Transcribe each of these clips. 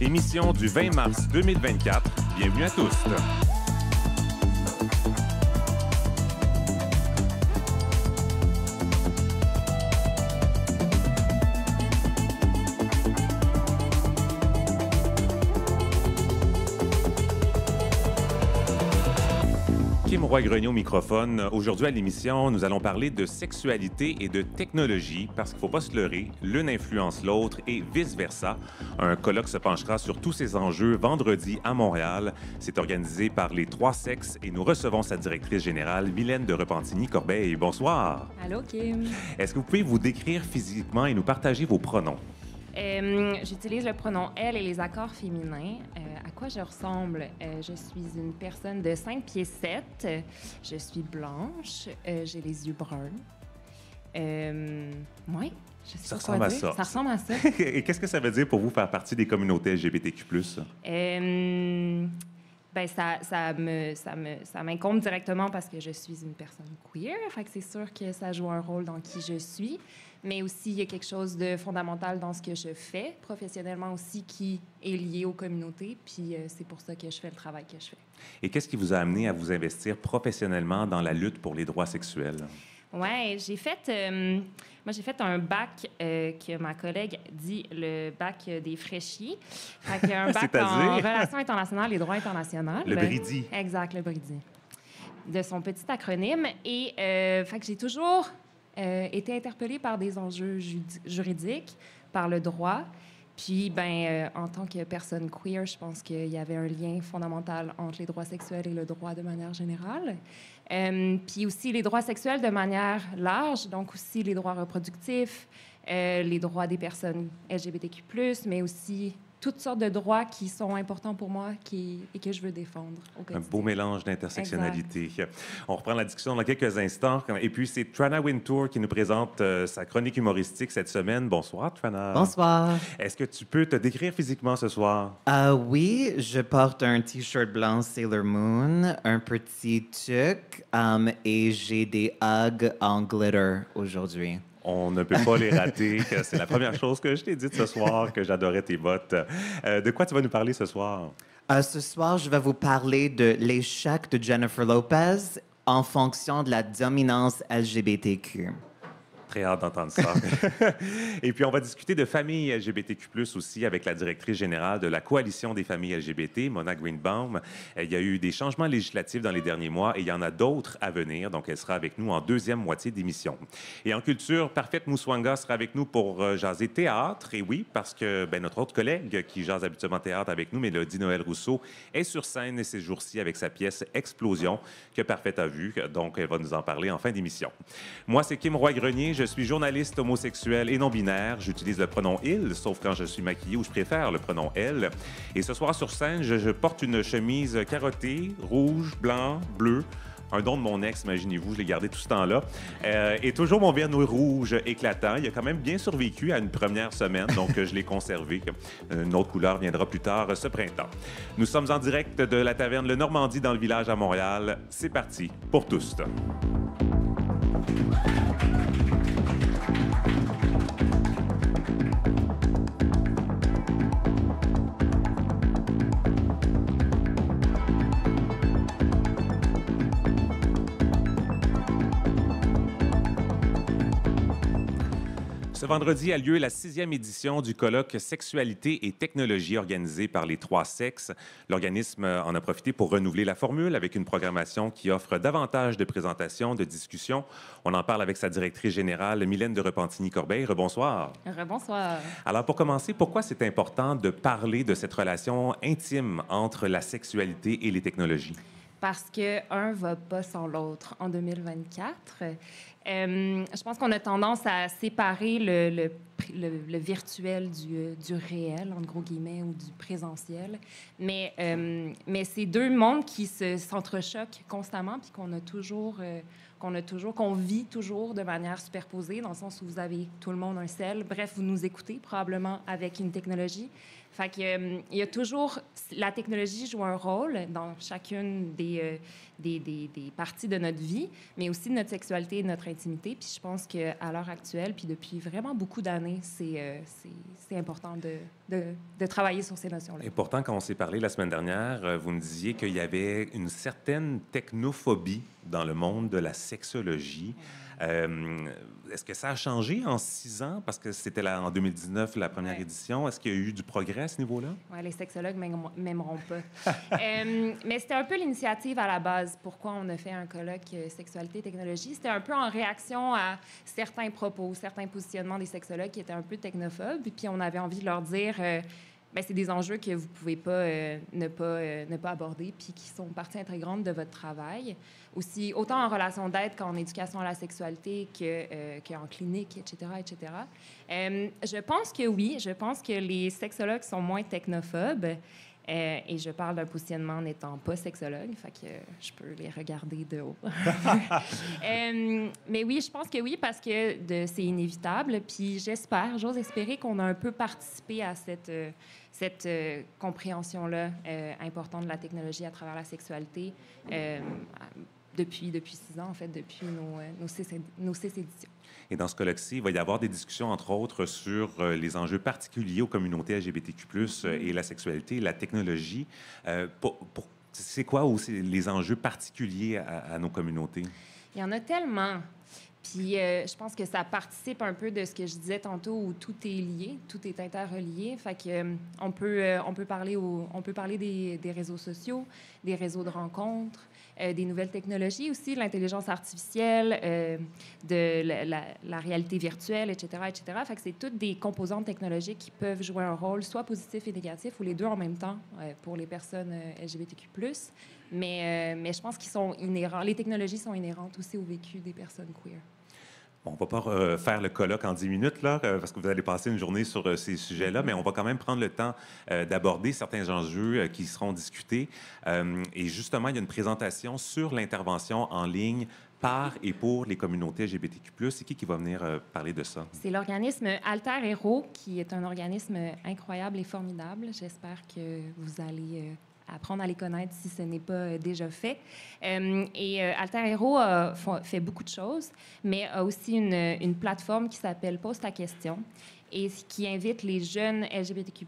Émission du 20 mars 2024. Bienvenue à tous. Kim Roy-Grenier au microphone. Aujourd'hui à l'émission, nous allons parler de sexualité et de technologie parce qu'il ne faut pas se leurrer, l'une influence l'autre et vice-versa. Un colloque se penchera sur tous ces enjeux vendredi à Montréal. C'est organisé par les Trois Sexes et nous recevons sa directrice générale, Mylène de Repentigny-Corbeil. Bonsoir. Allô, Kim. Est-ce que vous pouvez vous décrire physiquement et nous partager vos pronoms? J'utilise le pronom « elle » et les accords féminins. À quoi je ressemble? Je suis une personne de 5 pieds 7. Je suis blanche. J'ai les yeux bruns. Oui, je sais Ça pas quoi ressemble à dire. ça. Ça ressemble à ça. Et qu'est-ce que ça veut dire pour vous faire partie des communautés LGBTQ+. Ben ça m'incombe directement parce que je suis une personne queer. Fait que c'est sûr que ça joue un rôle dans qui je suis. Mais aussi, il y a quelque chose de fondamental dans ce que je fais, professionnellement aussi, qui est lié aux communautés. Puis c'est pour ça que je fais le travail que je fais. Et qu'est-ce qui vous a amené à vous investir professionnellement dans la lutte pour les droits sexuels? Oui, j'ai fait un bac que ma collègue dit le bac des fraîchies. Fait qu'il y a un bac en relations internationales et droit international. Le BRIDI. Exact, le BRIDI. De son petit acronyme. Et fait que j'ai toujours été interpellée par des enjeux juridiques, par le droit. Puis, en tant que personne queer, je pense qu'il y avait un lien fondamental entre les droits sexuels et le droit de manière générale. Puis aussi les droits sexuels de manière large, donc aussi les droits reproductifs, les droits des personnes LGBTQ+, mais aussi toutes sortes de droits qui sont importants pour moi et que je veux défendre au quotidien. Un beau mélange d'intersectionnalité. Exact. On reprend la discussion dans quelques instants. Et puis, c'est Trana Wintour qui nous présente sa chronique humoristique cette semaine. Bonsoir, Trana. Bonsoir. Est-ce que tu peux te décrire physiquement ce soir? Oui, je porte un T-shirt blanc Sailor Moon, un petit tuc et j'ai des hugs en glitter aujourd'hui. On ne peut pas les rater. C'est la première chose que je t'ai dite ce soir, que j'adorais tes bottes. De quoi tu vas nous parler ce soir? Ce soir, je vais vous parler de l'échec de Jennifer Lopez en fonction de la dominance LGBTQ. Très hâte d'entendre ça. Et puis, on va discuter de famille LGBTQ+, aussi avec la directrice générale de la Coalition des familles LGBT, Mona Greenbaum. Il y a eu des changements législatifs dans les derniers mois et il y en a d'autres à venir. Donc, elle sera avec nous en deuxième moitié d'émission. Et en culture, Parfaite Mouswanga sera avec nous pour jaser théâtre. Et oui, parce que notre autre collègue qui jase habituellement théâtre avec nous, Mélodie Noël-Rousseau, est sur scène ces jours-ci avec sa pièce Explosion, que Parfaite a vue. Donc, elle va nous en parler en fin d'émission. Moi, c'est Kim Roy-Grenier. Je suis journaliste homosexuel et non-binaire. J'utilise le pronom « il », sauf quand je suis maquillée ou je préfère le pronom « elle ». Et ce soir, sur scène, je porte une chemise carottée, rouge, blanc, bleu. Un don de mon ex, imaginez-vous, je l'ai gardé tout ce temps-là. Et toujours mon vernis rouge éclatant. Il a quand même bien survécu à une première semaine, donc je l'ai conservé. Une autre couleur viendra plus tard ce printemps. Nous sommes en direct de la taverne Le Normandie dans le village à Montréal. C'est parti pour tous. Ce vendredi a lieu la 6e édition du colloque Sexualité et technologie organisé par les Trois Sexes. L'organisme en a profité pour renouveler la formule avec une programmation qui offre davantage de présentations, de discussions. On en parle avec sa directrice générale, Mylène de Repentigny-Corbeil. Rebonsoir. Rebonsoir. Alors, pour commencer, pourquoi c'est important de parler de cette relation intime entre la sexualité et les technologies? Parce qu'un ne va pas sans l'autre en 2024. Je pense qu'on a tendance à séparer le virtuel du réel, entre gros guillemets, ou du présentiel. Mais c'est deux mondes qui s'entrechoquent constamment, puis qu'on a toujours qu'on vit toujours de manière superposée, dans le sens où vous avez tout le monde un cell. Bref, vous nous écoutez probablement avec une technologie. Fait que, il y a toujours... La technologie joue un rôle dans chacune des parties de notre vie, mais aussi de notre sexualité et de notre intimité. Puis je pense qu'à l'heure actuelle, puis depuis vraiment beaucoup d'années, c'est important de travailler sur ces notions-là. Et pourtant, quand on s'est parlé la semaine dernière, vous me disiez qu'il y avait une certaine technophobie dans le monde de la sexologie. Est-ce que ça a changé en 6 ans? Parce que c'était en 2019 la première édition. Est-ce qu'il y a eu du progrès à ce niveau-là? Oui, les sexologues m'aimeront pas. Mais c'était un peu l'initiative à la base. Pourquoi on a fait un colloque sexualité et technologie? C'était un peu en réaction à certains propos, certains positionnements des sexologues qui étaient un peu technophobes. Puis on avait envie de leur dire... Bien, c'est des enjeux que vous ne pouvez pas, ne pas aborder, puis qui sont partie intégrante de votre travail. Aussi, autant en relation d'aide qu'en éducation à la sexualité, qu'en clinique, etc., etc. Je pense que oui, je pense que les sexologues sont moins technophobes. Et je parle d'un positionnement n'étant pas sexologue, fait que je peux les regarder de haut. Mais oui, je pense que oui, parce que c'est inévitable. Puis j'ose espérer qu'on a un peu participé à cette compréhension-là importante de la technologie à travers la sexualité depuis 6 ans, en fait, depuis nos 6 éditions. Et dans ce colloque-ci, il va y avoir des discussions, entre autres, sur les enjeux particuliers aux communautés LGBTQ+, et la sexualité et la technologie. C'est quoi aussi les enjeux particuliers à nos communautés? Il y en a tellement. Puis je pense que ça participe un peu de ce que je disais tantôt, où tout est lié, tout est interrelié. Fait que on peut parler des réseaux sociaux, des réseaux de rencontres, des nouvelles technologies aussi, de l'intelligence artificielle, de la réalité virtuelle, etc., etc. Fait que c'est toutes des composantes technologiques qui peuvent jouer un rôle soit positif et négatif, ou les deux en même temps pour les personnes LGBTQ+. Mais je pense qu'ils sont inhérents. Les technologies sont inhérentes aussi au vécu des personnes queer. On ne va pas faire le colloque en 10 minutes, là, parce que vous allez passer une journée sur ces sujets-là, mais on va quand même prendre le temps d'aborder certains enjeux qui seront discutés. Et justement, il y a une présentation sur l'intervention en ligne par et pour les communautés LGBTQ+. C'est qui va venir parler de ça? C'est l'organisme Alter Hero, qui est un organisme incroyable et formidable. J'espère que vous allez... apprendre à les connaître si ce n'est pas déjà fait. Alter Hero fait beaucoup de choses, mais a aussi une plateforme qui s'appelle Pose ta question et qui invite les jeunes LGBTQ+,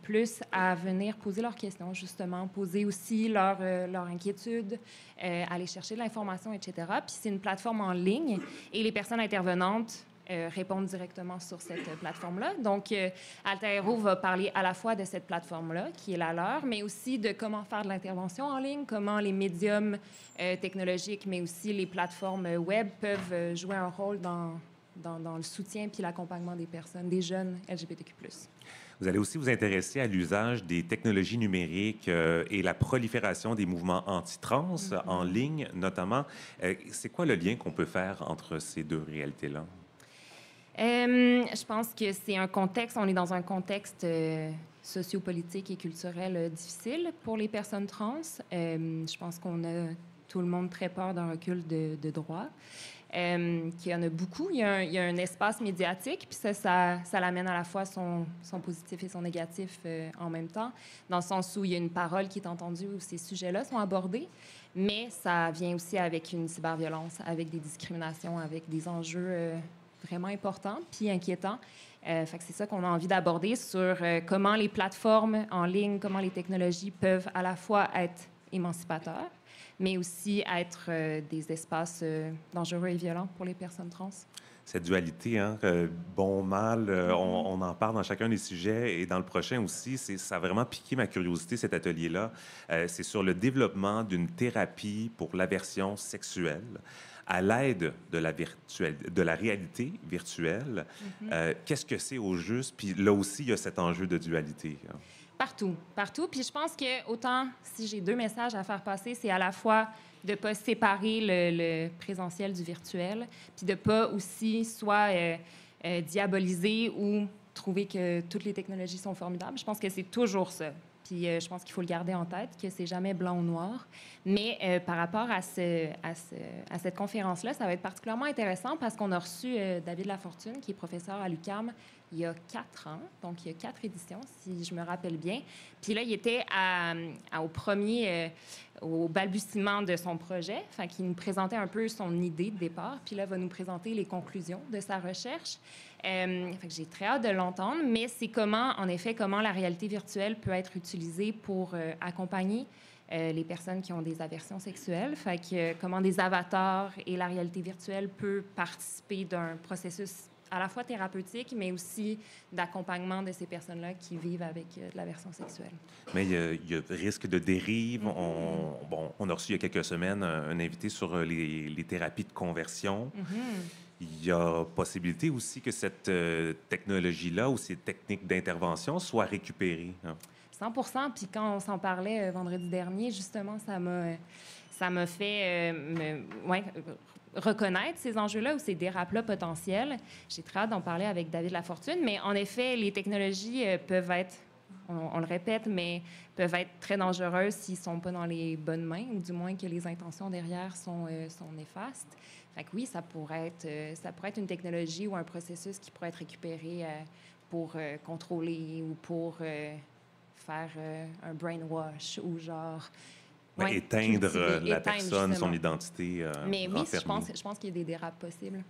à venir poser leurs questions, justement, poser aussi leurs inquiétudes, aller chercher de l'information, etc. Puis c'est une plateforme en ligne et les personnes intervenantes répondre directement sur cette plateforme-là. Donc, Alter Hero va parler à la fois de cette plateforme-là, qui est la leur, mais aussi de comment faire de l'intervention en ligne, comment les médiums technologiques, mais aussi les plateformes web peuvent jouer un rôle dans le soutien puis l'accompagnement des personnes, des jeunes LGBTQ+. Vous allez aussi vous intéresser à l'usage des technologies numériques et la prolifération des mouvements anti-trans en ligne, notamment. C'est quoi le lien qu'on peut faire entre ces deux réalités-là? Je pense que c'est un contexte, on est dans un contexte sociopolitique et culturel difficile pour les personnes trans. Je pense qu'on a tout le monde très peur d'un recul de droits, qu'il y en a beaucoup. Il y a un espace médiatique, puis ça l'amène à la fois son positif et son négatif en même temps, dans le sens où il y a une parole qui est entendue, où ces sujets-là sont abordés, mais ça vient aussi avec une cyberviolence, avec des discriminations, avec des enjeux vraiment important puis inquiétant. Fait que c'est ça qu'on a envie d'aborder sur comment les plateformes en ligne, comment les technologies peuvent à la fois être émancipateurs, mais aussi être des espaces dangereux et violents pour les personnes trans. Cette dualité, hein, bon, mal, on en parle dans chacun des sujets et dans le prochain aussi, ça a vraiment piqué ma curiosité, cet atelier-là. C'est sur le développement d'une thérapie pour l'aversion sexuelle à l'aide de la réalité virtuelle. Qu'est-ce que c'est au juste? Puis là aussi, il y a cet enjeu de dualité. Hein. Partout. Puis je pense que autant, si j'ai 2 messages à faire passer, c'est à la fois de ne pas séparer le présentiel du virtuel, puis de ne pas aussi soit diaboliser ou trouver que toutes les technologies sont formidables. Je pense que c'est toujours ça. Puis je pense qu'il faut le garder en tête, que c'est jamais blanc ou noir. Mais par rapport à cette conférence-là, ça va être particulièrement intéressant parce qu'on a reçu David Lafortune, qui est professeur à l'UQAM, il y a 4 ans. Donc, il y a 4 éditions, si je me rappelle bien. Puis là, il était au balbutiement de son projet. Fait qu'il nous présentait un peu son idée de départ. Puis là, il va nous présenter les conclusions de sa recherche. Fait que j'ai très hâte de l'entendre. Mais c'est comment la réalité virtuelle peut être utilisée pour accompagner les personnes qui ont des aversions sexuelles. Fait que comment des avatars et la réalité virtuelle peuvent participer d'un processus à la fois thérapeutique, mais aussi d'accompagnement de ces personnes-là qui vivent avec de l'aversion sexuelle. Mais il y a risque de dérive. On a reçu il y a quelques semaines un invité sur les thérapies de conversion. Il y a possibilité aussi que cette technologie-là ou ces techniques d'intervention soient récupérées. 100%. Puis quand on s'en parlait vendredi dernier, justement, ça m'a fait reconnaître ces enjeux-là ou ces dérapes-là potentiels. J'ai très hâte d'en parler avec David Lafortune, mais en effet, les technologies peuvent être, on le répète, mais peuvent être très dangereuses s'ils ne sont pas dans les bonnes mains, ou du moins que les intentions derrière sont néfastes. Fait que oui, ça pourrait être une technologie ou un processus qui pourrait être récupéré pour contrôler ou pour faire un brainwash ou genre... éteindre la personne, justement. Son identité. Mais oui, je pense qu'il y a des dérapes possibles.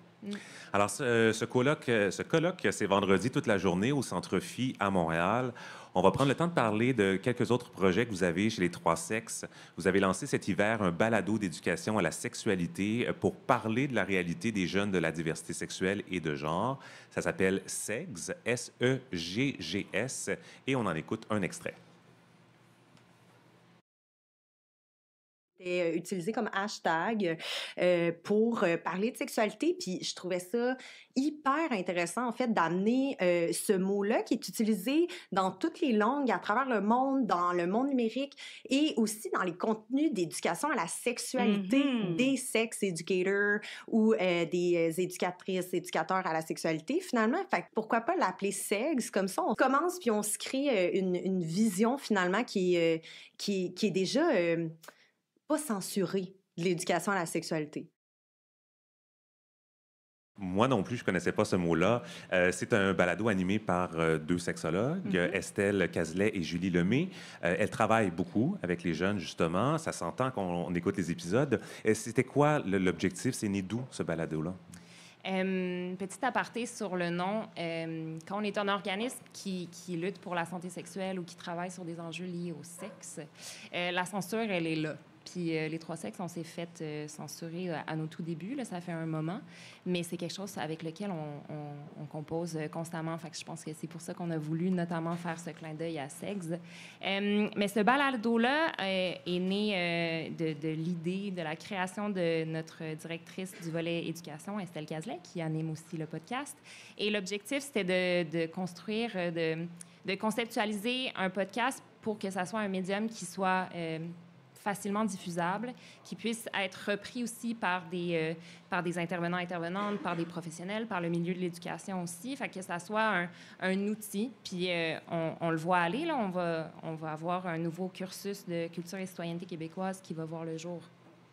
Alors, ce colloque, c'est vendredi toute la journée au Centre Phi à Montréal. On va prendre le temps de parler de quelques autres projets que vous avez chez les Trois Sexes. Vous avez lancé cet hiver un balado d'éducation à la sexualité pour parler de la réalité des jeunes de la diversité sexuelle et de genre. Ça s'appelle SEGGS, S-E-G-G-S, et on en écoute un extrait. Utilisé comme hashtag pour parler de sexualité. Puis je trouvais ça hyper intéressant, en fait, d'amener ce mot-là qui est utilisé dans toutes les langues à travers le monde, dans le monde numérique et aussi dans les contenus d'éducation à la sexualité des sex educators ou des éducatrices, éducateurs à la sexualité, finalement. Fait que pourquoi pas l'appeler SEGS? Comme ça, on commence puis on se crée une vision, finalement, qui est déjà... pas censurer de l'éducation à la sexualité. Moi non plus, je ne connaissais pas ce mot-là. C'est un balado animé par 2 sexologues, Estelle Cazelet et Julie Lemay. Elles travaillent beaucoup avec les jeunes, justement. Ça s'entend qu'on écoute les épisodes. C'était quoi l'objectif? C'est né d'où, ce balado-là? Petit aparté sur le nom. Quand on est un organisme qui lutte pour la santé sexuelle ou qui travaille sur des enjeux liés au sexe, la censure, elle est là. Puis les Trois Sexes, on s'est fait censurer à nos tout débuts, là, ça fait un moment, mais c'est quelque chose avec lequel on compose constamment. Fait que je pense que c'est pour ça qu'on a voulu notamment faire ce clin d'œil à SEGS. Mais ce balado-là est né de l'idée de la création de notre directrice du volet éducation, Estelle Cazelet, qui anime aussi le podcast. Et l'objectif, c'était de construire, de conceptualiser un podcast pour que ça soit un médium qui soit... facilement diffusable, qui puisse être repris aussi par des intervenants-intervenantes, par des professionnels, par le milieu de l'éducation aussi, fait que ça soit un outil. Puis on le voit aller, là, on va avoir un nouveau cursus de culture et citoyenneté québécoise qui va voir le jour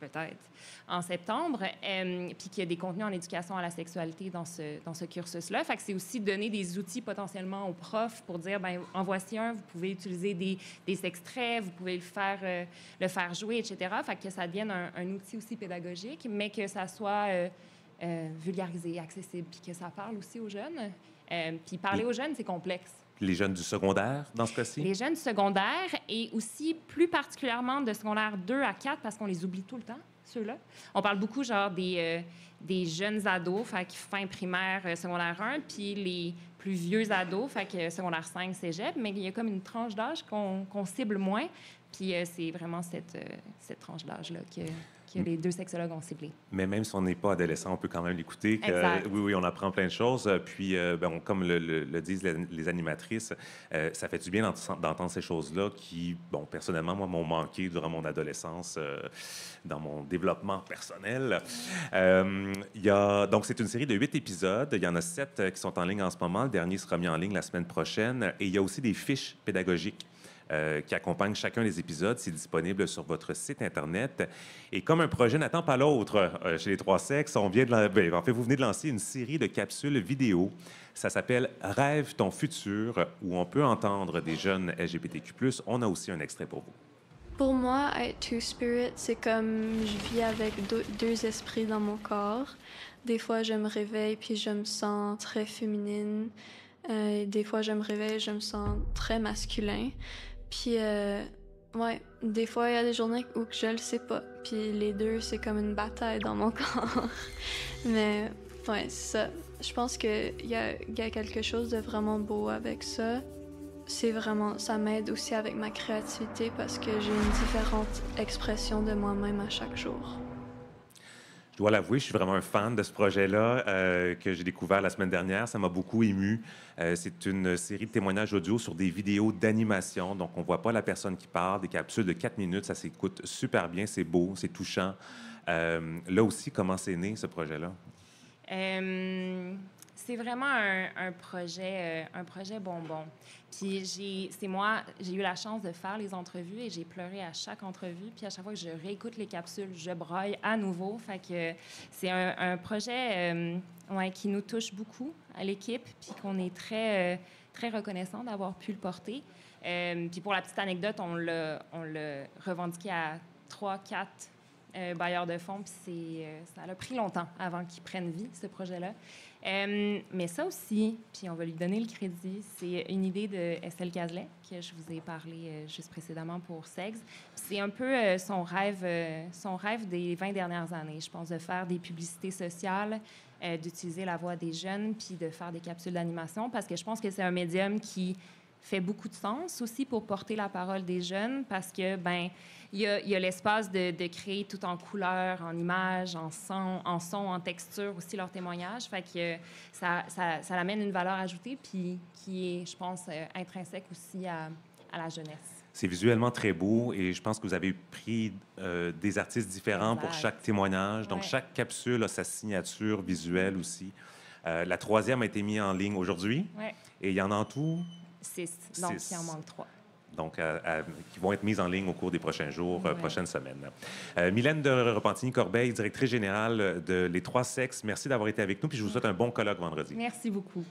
peut-être en septembre, puis qu'il y a des contenus en éducation à la sexualité dans ce cursus-là. Fait que c'est aussi donner des outils potentiellement aux profs pour dire, ben en voici un, vous pouvez utiliser des extraits, vous pouvez le faire jouer, etc. Fait que ça devienne un outil aussi pédagogique, mais que ça soit vulgarisé, accessible, puis que ça parle aussi aux jeunes. Puis parler aux jeunes, c'est complexe. Les jeunes du secondaire, dans ce cas-ci? Les jeunes du secondaire et aussi plus particulièrement de secondaire 2 à 4 parce qu'on les oublie tout le temps, ceux-là. On parle beaucoup, genre, des jeunes ados, fait que fin primaire, secondaire 1, puis les plus vieux ados, fait que secondaire 5, cégep, mais il y a comme une tranche d'âge qu'on cible moins. Puis c'est vraiment cette tranche d'âge-là que les 2 sexologues ont ciblé. Mais même si on n'est pas adolescent, on peut quand même l'écouter. Oui, on apprend plein de choses. Puis, comme le disent les animatrices, ça fait du bien d'entendre ces choses-là qui, personnellement, moi, m'ont manqué durant mon adolescence, dans mon développement personnel. Donc, c'est une série de 8 épisodes. Il y en a 7 qui sont en ligne en ce moment. Le dernier sera mis en ligne la semaine prochaine. Et il y a aussi des fiches pédagogiques qui accompagne chacun des épisodes. C'est disponible sur votre site Internet. Et comme un projet n'attend pas l'autre chez les Trois Sexes, on vient en fait, vous venez de lancer une série de capsules vidéo. Ça s'appelle « Rêve ton futur » où on peut entendre des jeunes LGBTQ+. On a aussi un extrait pour vous. Pour moi, être Two-Spirit, c'est comme je vis avec deux esprits dans mon corps. Des fois, je me réveille puis je me sens très féminine. Des fois, je me réveille et je me sens très masculin. Puis, ouais, des fois, il y a des journées où je le sais pas. Puis les deux, c'est comme une bataille dans mon corps. Mais, ouais, c'est ça. Je pense qu'il y a quelque chose de vraiment beau avec ça. C'est vraiment, ça m'aide aussi avec ma créativité parce que j'ai une différente expression de moi-même à chaque jour. Je dois l'avouer, je suis vraiment un fan de ce projet-là que j'ai découvert la semaine dernière. Ça m'a beaucoup ému. C'est une série de témoignages audio sur des vidéos d'animation. Donc, on ne voit pas la personne qui parle, des capsules de 4 minutes. Ça s'écoute super bien, c'est beau, c'est touchant. Là aussi, comment c'est né, ce projet-là? C'est vraiment un projet bonbon. Puis j'ai eu la chance de faire les entrevues et j'ai pleuré à chaque entrevue. Puis à chaque fois que je réécoute les capsules, je braille à nouveau. Fait que c'est un projet qui nous touche beaucoup à l'équipe, puis qu'on est très, très reconnaissant d'avoir pu le porter. Puis pour la petite anecdote, on l'a revendiqué à 3-4 bailleurs de fonds, puis ça a pris longtemps avant qu'ils prennent vie, ce projet-là. Mais ça aussi, puis on va lui donner le crédit, c'est une idée de Estelle Cazelet, que je vous ai parlé juste précédemment pour Sex. C'est un peu son rêve des 20 dernières années, je pense, de faire des publicités sociales, d'utiliser la voix des jeunes, puis de faire des capsules d'animation, parce que je pense que c'est un médium qui fait beaucoup de sens aussi pour porter la parole des jeunes, parce que, il y a l'espace de créer tout en couleurs, en images, en son, en texture aussi leur témoignage. Fait que ça amène une valeur ajoutée, puis qui est, je pense, intrinsèque aussi à la jeunesse. C'est visuellement très beau et je pense que vous avez pris des artistes différents pour chaque témoignage. Donc, chaque capsule a sa signature visuelle aussi. La troisième a été mise en ligne aujourd'hui. Et il y en a en tout? 6. Donc, il en manque 3. Donc, qui vont être mises en ligne au cours des prochains jours, prochaines semaines. Mylène de Repentigny-Corbeil, directrice générale de Les Trois Sexes, merci d'avoir été avec nous, puis je vous souhaite un bon colloque vendredi. Merci beaucoup.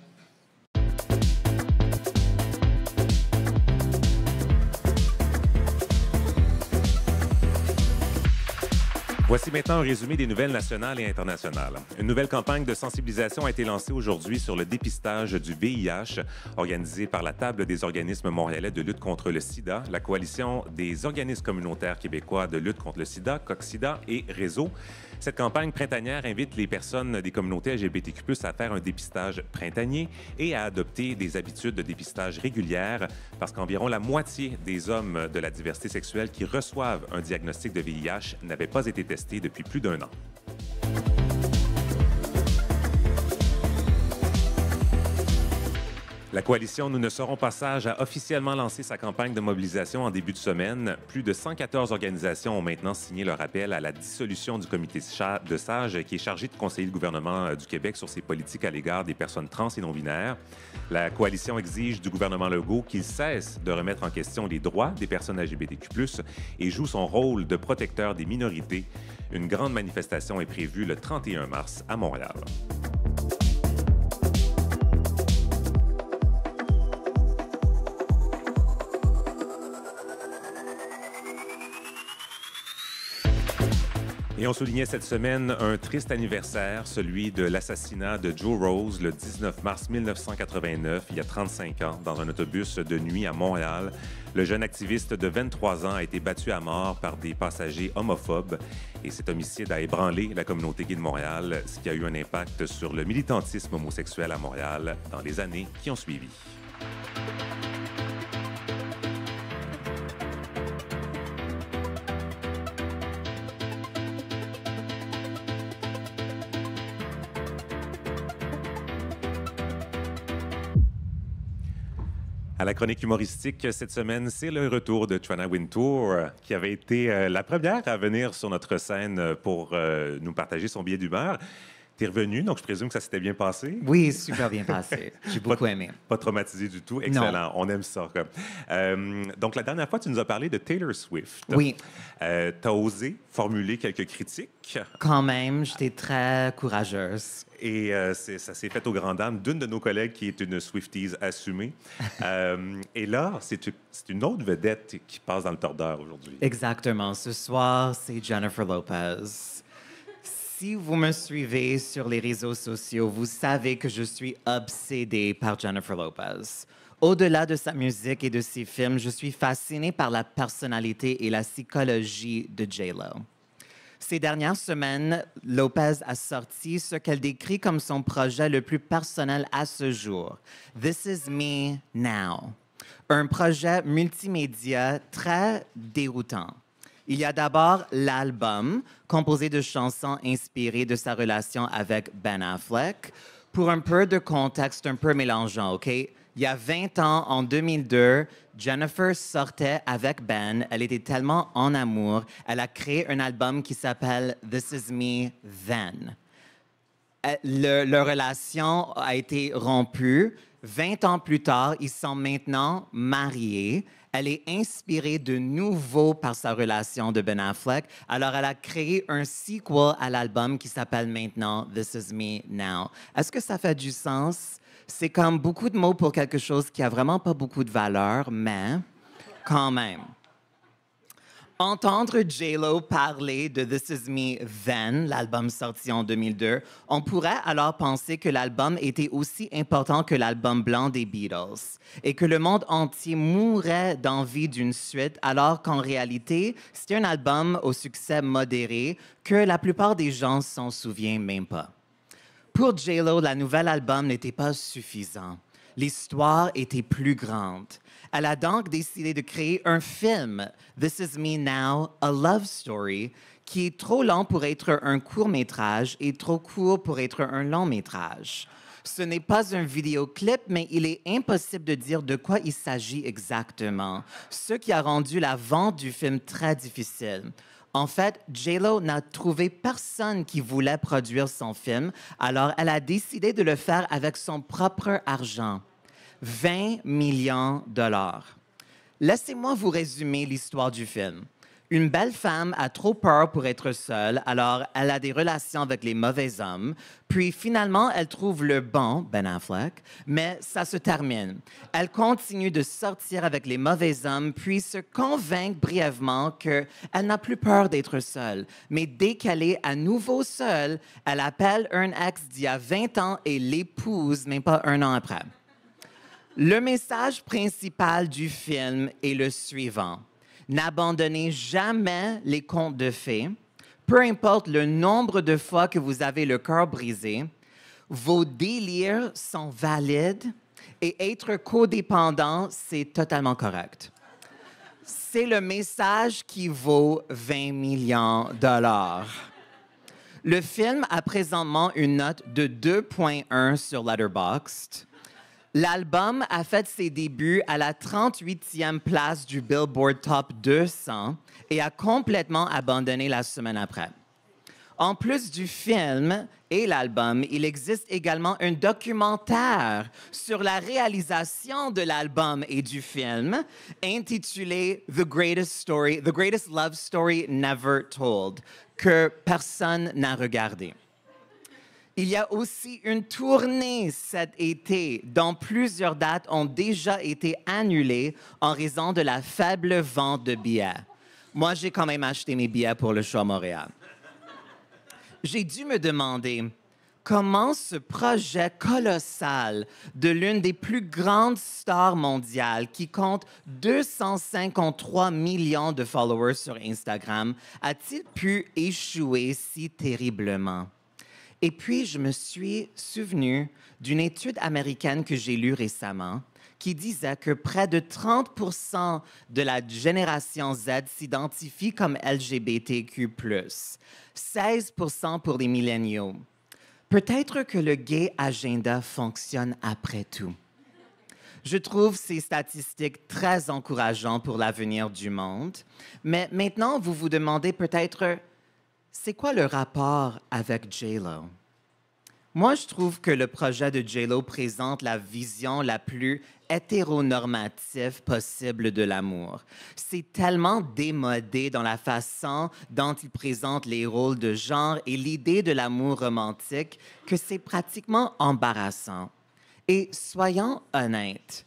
Voici maintenant un résumé des nouvelles nationales et internationales. Une nouvelle campagne de sensibilisation a été lancée aujourd'hui sur le dépistage du VIH, organisée par la Table des organismes montréalais de lutte contre le sida, la Coalition des organismes communautaires québécois de lutte contre le sida, COQ-SIDA et Réseau. Cette campagne printanière invite les personnes des communautés LGBTQ+, à faire un dépistage printanier et à adopter des habitudes de dépistage régulières, parce qu'environ la moitié des hommes de la diversité sexuelle qui reçoivent un diagnostic de VIH n'avaient pas été testés depuis plus d'1 an. La coalition Nous ne serons pas sages a officiellement lancé sa campagne de mobilisation en début de semaine. Plus de 114 organisations ont maintenant signé leur appel à la dissolution du comité de sages qui est chargé de conseiller le gouvernement du Québec sur ses politiques à l'égard des personnes trans et non-binaires. La coalition exige du gouvernement Legault qu'il cesse de remettre en question les droits des personnes LGBTQ+, et joue son rôle de protecteur des minorités. Une grande manifestation est prévue le 31 mars à Montréal. Et on soulignait cette semaine un triste anniversaire, celui de l'assassinat de Joe Rose le 19 mars 1989, il y a 35 ans, dans un autobus de nuit à Montréal. Le jeune activiste de 23 ans a été battu à mort par des passagers homophobes. Et cet homicide a ébranlé la communauté gay de Montréal, ce qui a eu un impact sur le militantisme homosexuel à Montréal dans les années qui ont suivi. À la chronique humoristique cette semaine, c'est le retour de Trana Wintour, qui avait été la première à venir sur notre scène pour nous partager son billet d'humeur. T'es revenu, donc je présume que ça s'était bien passé. Oui, super bien passé. J'ai beaucoup aimé. Pas traumatisé du tout. Excellent. On aime ça. Donc, la dernière fois, tu nous as parlé de Taylor Swift. Oui. Tu as osé formuler quelques critiques. Quand même, j'étais très courageuse. Et ça s'est fait aux grandes dames d'une de nos collègues qui est une Swifties assumée. Et là, c'est une autre vedette qui passe dans le tordeur aujourd'hui. Exactement. Ce soir, c'est Jennifer Lopez. Si vous me suivez sur les réseaux sociaux, vous savez que je suis obsédée par Jennifer Lopez. Au-delà de sa musique et de ses films, je suis fascinée par la personnalité et la psychologie de J-Lo. Ces dernières semaines, Lopez a sorti ce qu'elle décrit comme son projet le plus personnel à ce jour, This Is Me Now, un projet multimédia très déroutant. Il y a d'abord l'album, composé de chansons inspirées de sa relation avec Ben Affleck. Pour un peu de contexte un peu mélangeant, OK? Il y a 20 ans, en 2002, Jennifer sortait avec Ben. Elle était tellement en amour. Elle a créé un album qui s'appelle This Is Me Then. Leur relation a été rompue. 20 ans plus tard, ils sont maintenant mariés. Elle est inspirée de nouveau par sa relation de Ben Affleck. Alors, elle a créé un sequel à l'album qui s'appelle maintenant This Is Me Now. Est-ce que ça fait du sens? C'est comme beaucoup de mots pour quelque chose qui a vraiment pas beaucoup de valeur, mais quand même. Entendre J-Lo parler de This Is Me Then, l'album sorti en 2002, on pourrait alors penser que l'album était aussi important que l'album blanc des Beatles et que le monde entier mourrait d'envie d'une suite, alors qu'en réalité, c'était un album au succès modéré que la plupart des gens s'en souviennent même pas. Pour J-Lo, la nouvelle album n'était pas suffisant. L'histoire était plus grande. Elle a donc décidé de créer un film, This Is Me Now, a Love Story, qui est trop long pour être un court-métrage et trop court pour être un long-métrage. Ce n'est pas un vidéoclip, mais il est impossible de dire de quoi il s'agit exactement, ce qui a rendu la vente du film très difficile. En fait, J-Lo n'a trouvé personne qui voulait produire son film, alors elle a décidé de le faire avec son propre argent. 20 millions de dollars. Laissez-moi vous résumer l'histoire du film. Une belle femme a trop peur pour être seule, alors elle a des relations avec les mauvais hommes, puis finalement elle trouve le bon, Ben Affleck, mais ça se termine. Elle continue de sortir avec les mauvais hommes, puis se convainc brièvement qu'elle n'a plus peur d'être seule. Mais dès qu'elle est à nouveau seule, elle appelle un ex d'il y a 20 ans et l'épouse même pas un an après. Le message principal du film est le suivant. N'abandonnez jamais les contes de fées. Peu importe le nombre de fois que vous avez le cœur brisé, vos délires sont valides et être codépendant, c'est totalement correct. C'est le message qui vaut 20 millions de dollars. Le film a présentement une note de 2.1 sur Letterboxd. L'album a fait ses débuts à la 38e place du Billboard Top 200 et a complètement abandonné la semaine après. En plus du film et l'album, il existe également un documentaire sur la réalisation de l'album et du film intitulé The Greatest Love Story Never Told, que personne n'a regardé. Il y a aussi une tournée cet été dont plusieurs dates ont déjà été annulées en raison de la faible vente de billets. Moi, j'ai quand même acheté mes billets pour le show à Montréal. J'ai dû me demander comment ce projet colossal de l'une des plus grandes stars mondiales qui compte 253 millions de followers sur Instagram a-t-il pu échouer si terriblement? Et puis, je me suis souvenu d'une étude américaine que j'ai lue récemment qui disait que près de 30% de la génération Z s'identifie comme LGBTQ+, 16% pour les milléniaux. Peut-être que le gay agenda fonctionne après tout. Je trouve ces statistiques très encourageantes pour l'avenir du monde. Mais maintenant, vous vous demandez peut-être, c'est quoi le rapport avec J-Lo? Moi, je trouve que le projet de J.Lo présente la vision la plus hétéronormative possible de l'amour. C'est tellement démodé dans la façon dont il présente les rôles de genre et l'idée de l'amour romantique que c'est pratiquement embarrassant. Et soyons honnêtes,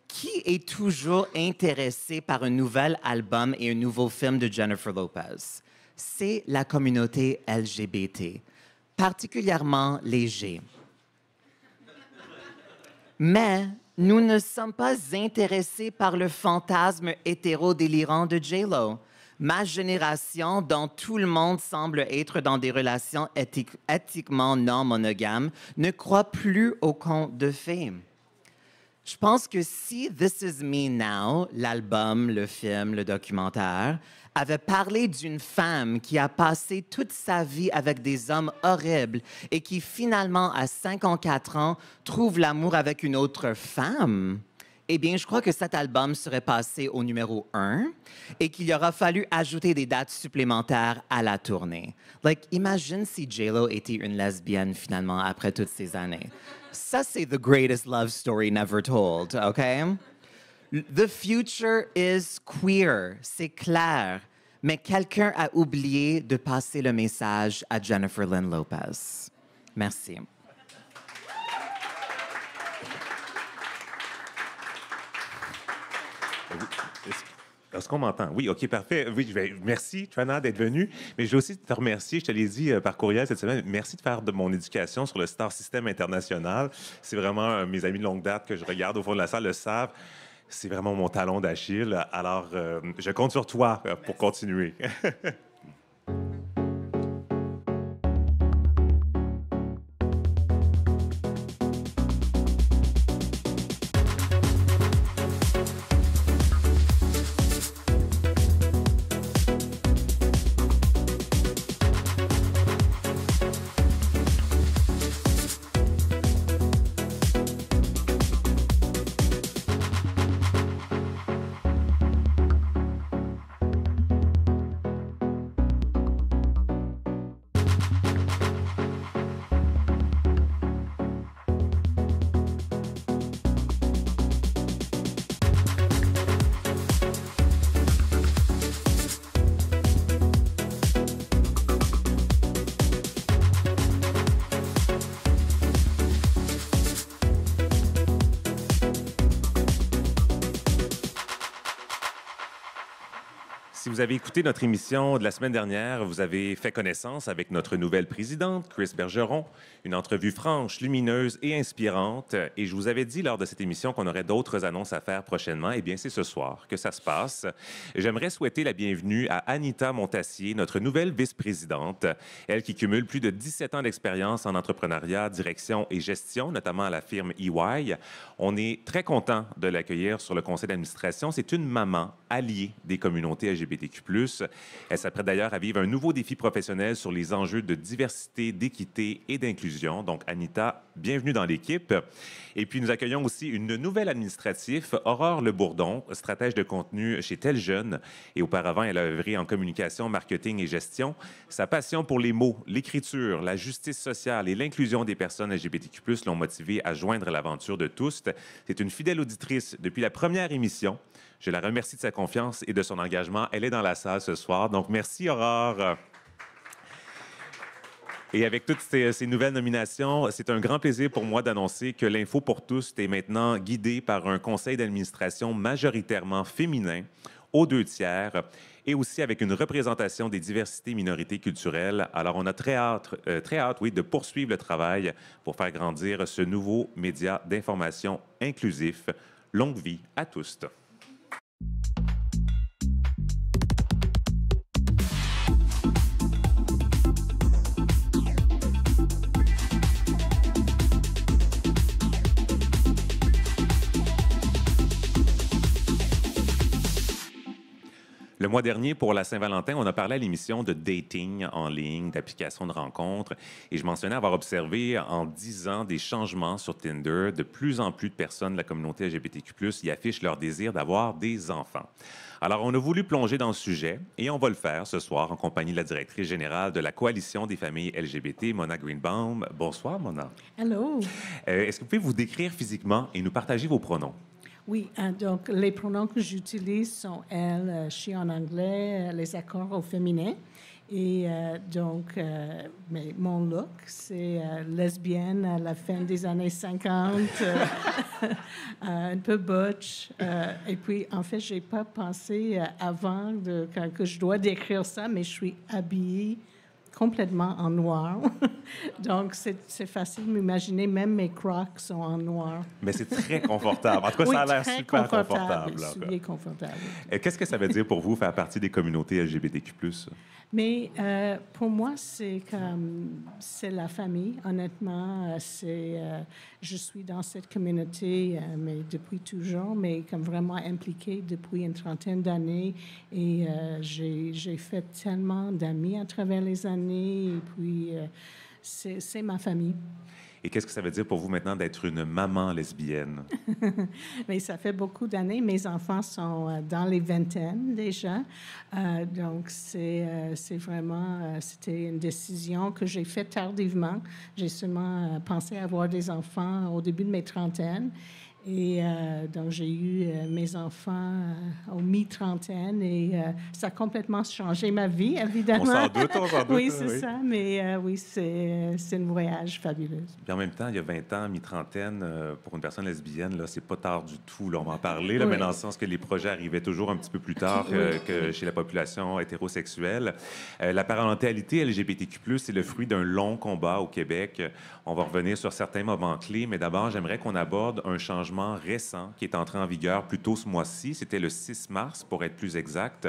qui est toujours intéressé par un nouvel album et un nouveau film de Jennifer Lopez? C'est la communauté LGBT, particulièrement les gays. Mais nous ne sommes pas intéressés par le fantasme hétéro-délirant de J.Lo. Ma génération, dont tout le monde semble être dans des relations éthiquement non monogames, ne croit plus au conte de fées. Je pense que si This Is Me Now, l'album, le film, le documentaire, avait parlé d'une femme qui a passé toute sa vie avec des hommes horribles et qui finalement, à 54 ans, trouve l'amour avec une autre femme, eh bien, je crois que cet album serait passé au numéro 1 et qu'il aura fallu ajouter des dates supplémentaires à la tournée. Imagine si J.Lo était une lesbienne finalement après toutes ces années. Ça, c'est the greatest love story never told, OK? The future is queer, c'est clair. Mais quelqu'un a oublié de passer le message à Jennifer Lynn Lopez. Merci. Est-ce qu'on m'entend? Oui, OK, parfait. Oui, merci, Trana, d'être venue. Mais je veux aussi te remercier, je te l'ai dit par courriel cette semaine, merci de faire de mon éducation sur le Star System international. C'est vraiment mes amis de longue date que je regarde au fond de la salle le savent. C'est vraiment mon talon d'Achille. Alors, je compte sur toi pour continuer. Si vous avez écouté notre émission de la semaine dernière, vous avez fait connaissance avec notre nouvelle présidente, Chris Bergeron, une entrevue franche, lumineuse et inspirante. Et je vous avais dit lors de cette émission qu'on aurait d'autres annonces à faire prochainement. Eh bien, c'est ce soir que ça se passe. J'aimerais souhaiter la bienvenue à Anita Montassier, notre nouvelle vice-présidente, elle qui cumule plus de 17 ans d'expérience en entrepreneuriat, direction et gestion, notamment à la firme EY. On est très content de l'accueillir sur le conseil d'administration. C'est une maman alliée des communautés LGBTQ+. Elle s'apprête d'ailleurs à vivre un nouveau défi professionnel sur les enjeux de diversité, d'équité et d'inclusion. Donc, Anita, bienvenue dans l'équipe. Et puis, nous accueillons aussi une nouvelle administrative, Aurore Le Bourdon, stratège de contenu chez Tel Jeune. Et auparavant, elle a œuvré en communication, marketing et gestion. Sa passion pour les mots, l'écriture, la justice sociale et l'inclusion des personnes LGBTQ+, l'ont motivée à joindre l'aventure de tous. C'est une fidèle auditrice depuis la première émission. Je la remercie de sa confiance et de son engagement. Elle est dans la salle ce soir. Donc, merci, Aurore. Et avec toutes ces nouvelles nominations, c'est un grand plaisir pour moi d'annoncer que l'Info pour tous est maintenant guidée par un conseil d'administration majoritairement féminin, aux 2/3, et aussi avec une représentation des diversités minorités culturelles. Alors, on a très hâte, de poursuivre le travail pour faire grandir ce nouveau média d'information inclusif. Longue vie à tous. Le mois dernier, pour la Saint-Valentin, on a parlé à l'émission de dating en ligne, d'applications de rencontres. Et je mentionnais avoir observé en 10 ans des changements sur Tinder. De plus en plus de personnes de la communauté LGBTQ+, y affichent leur désir d'avoir des enfants. Alors, on a voulu plonger dans le sujet et on va le faire ce soir en compagnie de la directrice générale de la Coalition des familles LGBT, Mona Greenbaum. Bonsoir, Mona. Hello. Est-ce que vous pouvez vous décrire physiquement et nous partager vos pronoms? Oui, donc les pronoms que j'utilise sont elle, she en anglais, les accords au féminin. Et mais mon look, c'est lesbienne à la fin des années 50, un peu butch. Et puis, en fait, je n'ai pas pensé avant que je dois décrire ça, mais je suis habillée complètement en noir. Donc, c'est facile de m'imaginer, même mes Crocs sont en noir. Mais c'est très confortable. En tout cas, Oui, ça a l'air très super confortable. Souliers confortables. Qu'est-ce que ça veut dire pour vous faire partie des communautés LGBTQ+. Mais pour moi, c'est la famille. Honnêtement, je suis dans cette communauté, mais depuis toujours, mais comme vraiment impliquée depuis une trentaine d'années. Et j'ai fait tellement d'amis à travers les années. Et puis, c'est ma famille. Et qu'est-ce que ça veut dire pour vous maintenant d'être une maman lesbienne? Mais ça fait beaucoup d'années. Mes enfants sont dans les vingtaines déjà. Donc, c'est vraiment... c'était une décision que j'ai faite tardivement. J'ai seulement pensé avoir des enfants au début de mes trentaines. Et donc, j'ai eu mes enfants au mi-trentaine et ça a complètement changé ma vie, évidemment. On s'en doute. Oui, c'est ça. Mais oui, c'est un voyage fabuleux. Puis en même temps, il y a 20 ans, mi-trentaine, pour une personne lesbienne, là, c'est pas tard du tout. Là, on va en parler, là, mais dans le sens que les projets arrivaient toujours un petit peu plus tard que chez la population hétérosexuelle. La parentalité LGBTQ+, c'est le fruit d'un long combat au Québec. On va revenir sur certains moments clés, mais d'abord, j'aimerais qu'on aborde un changement récent qui est entré en vigueur plus tôt ce mois-ci. C'était le 6 mars, pour être plus exact.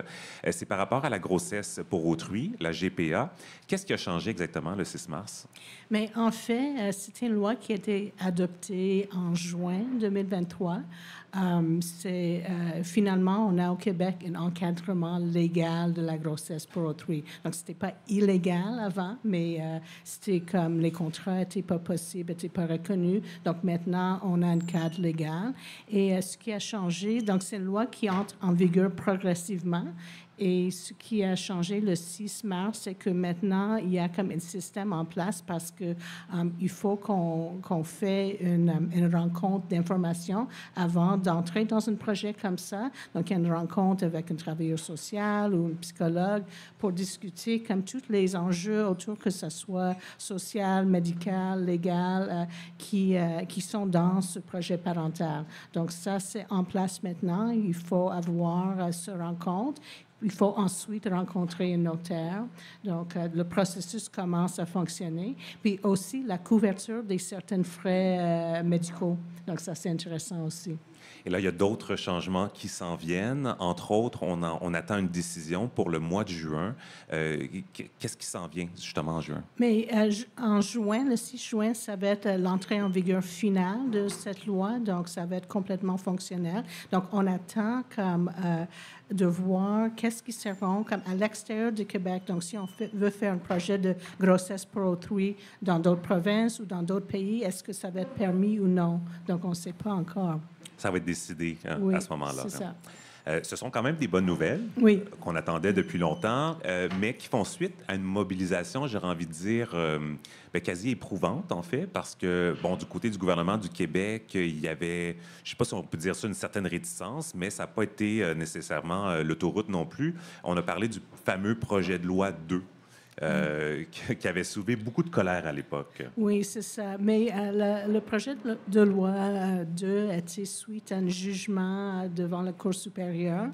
C'est par rapport à la grossesse pour autrui, la GPA. Qu'est-ce qui a changé exactement le 6 mars? Mais en fait, c'était une loi qui a été adoptée en juin 2023. Finalement, on a au Québec un encadrement légal de la grossesse pour autrui. Donc, c'était pas illégal avant, mais c'était comme les contrats n'étaient pas possibles, n'étaient pas reconnus. Donc, maintenant, on a un cadre légal. Et ce qui a changé, donc, c'est une loi qui entre en vigueur progressivement. Et ce qui a changé le 6 mars, c'est que maintenant, il y a comme un système en place parce que il faut qu'on fait une rencontre d'information avant d'entrer dans un projet comme ça. Donc, il y a une rencontre avec un travailleur social ou un psychologue pour discuter comme tous les enjeux autour, que ce soit social, médical, légal, qui sont dans ce projet parental. Donc, ça, c'est en place maintenant. Il faut avoir cette rencontre. Il faut ensuite rencontrer un notaire. Donc, le processus commence à fonctionner. Puis aussi, la couverture des certains frais médicaux. Donc, ça, c'est intéressant aussi. Et là, il y a d'autres changements qui s'en viennent. Entre autres, on attend une décision pour le mois de juin. Qu'est-ce qui s'en vient, justement, en juin? Mais en juin, le 6 juin, ça va être l'entrée en vigueur finale de cette loi. Donc, ça va être complètement fonctionnel. Donc, on attend comme... de voir qu'est-ce qui seront comme à l'extérieur du Québec. Donc, si on veut faire un projet de grossesse pour autrui dans d'autres provinces ou dans d'autres pays, est-ce que ça va être permis ou non? Donc, on ne sait pas encore. Ça va être décidé à ce moment-là. C'est ça. Ce sont quand même des bonnes nouvelles qu'on attendait depuis longtemps, mais qui font suite à une mobilisation, j'aurais envie de dire, quasi éprouvante, en fait, parce que, bon, du côté du gouvernement du Québec, il y avait, je ne sais pas si on peut dire ça, une certaine réticence, mais ça n'a pas été nécessairement l'autoroute non plus. On a parlé du fameux projet de loi 2. Qui avait soulevé beaucoup de colère à l'époque. Oui, c'est ça. Mais le projet de loi 2 a été suite à un jugement devant la Cour supérieure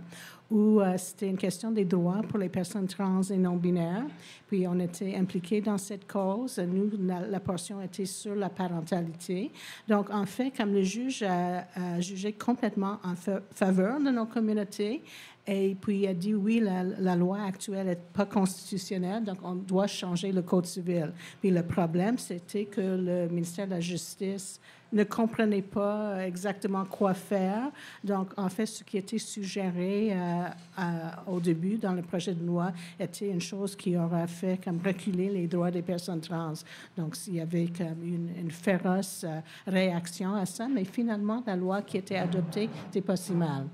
où c'était une question des droits pour les personnes trans et non-binaires. Puis, on était impliqués dans cette cause. Nous, la portion était sur la parentalité. Donc, en fait, comme le juge a jugé complètement en faveur de nos communautés, et puis il a dit, oui, la loi actuelle n'est pas constitutionnelle, donc on doit changer le Code civil. Puis le problème, c'était que le ministère de la Justice ne comprenaient pas exactement quoi faire. Donc, en fait, ce qui était suggéré au début dans le projet de loi était une chose qui aurait fait comme reculer les droits des personnes trans. Donc, il y avait comme une féroce réaction à ça, mais finalement, la loi qui était adoptée n'était pas si mal.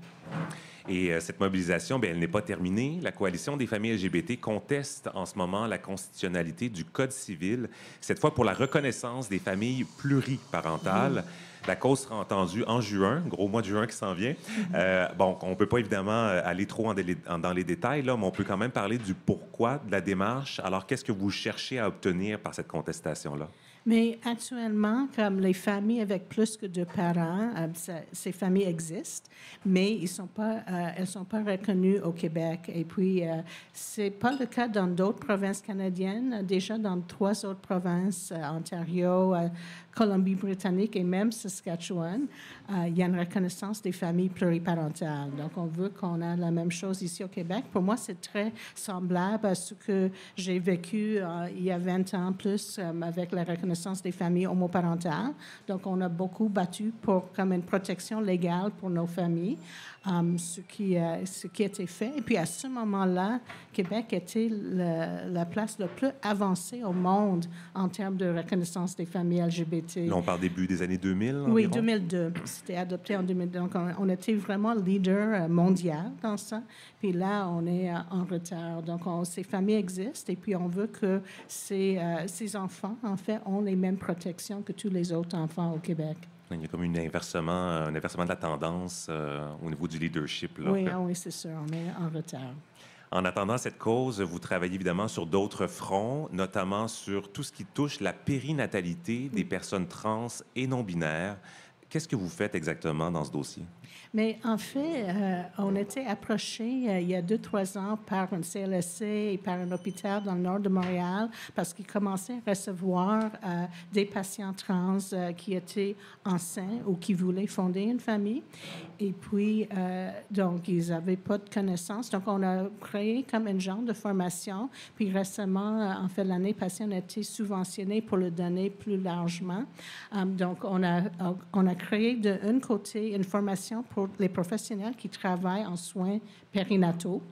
Et cette mobilisation, bien, elle n'est pas terminée. La Coalition des familles LGBT conteste en ce moment la constitutionnalité du Code civil, cette fois pour la reconnaissance des familles pluriparentales. La cause sera entendue en juin, gros mois de juin qui s'en vient. Bon, on ne peut pas évidemment aller trop dans les détails, là, mais on peut quand même parler du pourquoi de la démarche. Alors, qu'est-ce que vous cherchez à obtenir par cette contestation-là? Mais actuellement, comme les familles avec plus que 2 parents, ces familles existent, mais elles sont pas reconnues au Québec. Et puis, c'est pas le cas dans d'autres provinces canadiennes. Déjà, dans 3 autres provinces, Ontario, Colombie-Britannique et même Saskatchewan, il y a une reconnaissance des familles pluriparentales. Donc, on veut qu'on ait la même chose ici au Québec. Pour moi, c'est très semblable à ce que j'ai vécu il y a 20 ans plus avec la reconnaissance des familles homoparentales. Donc, on a beaucoup battu pour comme une protection légale pour nos familles, ce qui a été fait. Et puis, à ce moment-là, Québec était la place la plus avancée au monde en termes de reconnaissance des familles LGBT. Là, on parle début des années 2000 environ? Oui, 2002. C'était adopté en 2002. Donc, on était vraiment leader mondial dans ça. Puis là, on est en retard. Donc, ces familles existent et puis on veut que ces enfants, en fait, ont les mêmes protections que tous les autres enfants au Québec. Il y a comme un inversement de la tendance au niveau du leadership. Là. Oui, c'est sûr. On est en retard. En attendant cette cause, vous travaillez évidemment sur d'autres fronts, notamment sur tout ce qui touche la périnatalité des personnes trans et non-binaires. Qu'est-ce que vous faites exactement dans ce dossier? Mais en fait, on était approché il y a 2-3 ans par un CLSC et par un hôpital dans le nord de Montréal parce qu'ils commençaient à recevoir des patients trans qui étaient enceints ou qui voulaient fonder une famille. Et puis, donc, ils n'avaient pas de connaissances. Donc, on a créé comme un genre de formation. Puis récemment, en fait, l'année passée, on a été subventionné pour le donner plus largement. Donc, on a créé d'un côté une formation pour les professionnels qui travaillent en soins périnataux,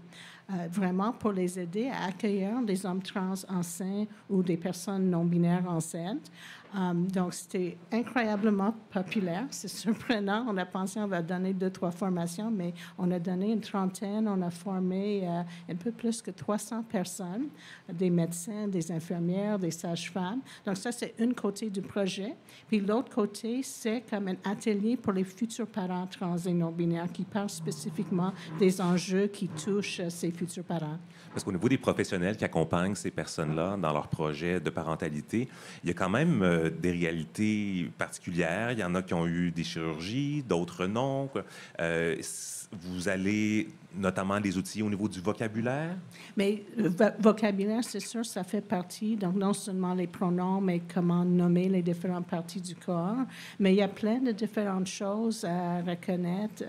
vraiment pour les aider à accueillir des hommes trans enceints ou des personnes non-binaires enceintes. Donc, c'était incroyablement populaire. C'est surprenant. On a pensé qu'on va donner 2-3 formations, mais on a donné une trentaine. On a formé un peu plus que 300 personnes, des médecins, des infirmières, des sages-femmes. Donc, ça, c'est un côté du projet. Puis l'autre côté, c'est comme un atelier pour les futurs parents trans et non-binaires qui parlent spécifiquement des enjeux qui touchent ces futurs parents. Parce qu'au niveau des professionnels qui accompagnent ces personnes-là dans leur projet de parentalité, il y a quand même des réalités particulières. Il y en a qui ont eu des chirurgies, d'autres non. Vous allez notamment les outils au niveau du vocabulaire? Mais le vocabulaire, c'est sûr, ça fait partie. Donc, non seulement les pronoms, mais comment nommer les différentes parties du corps. Mais il y a plein de différentes choses à reconnaître,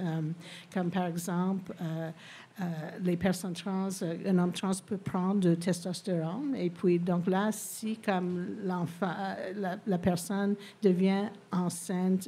comme par exemple... les personnes trans, un homme trans peut prendre de testostérone. Et puis, donc là, si comme l'enfant, la personne devient enceinte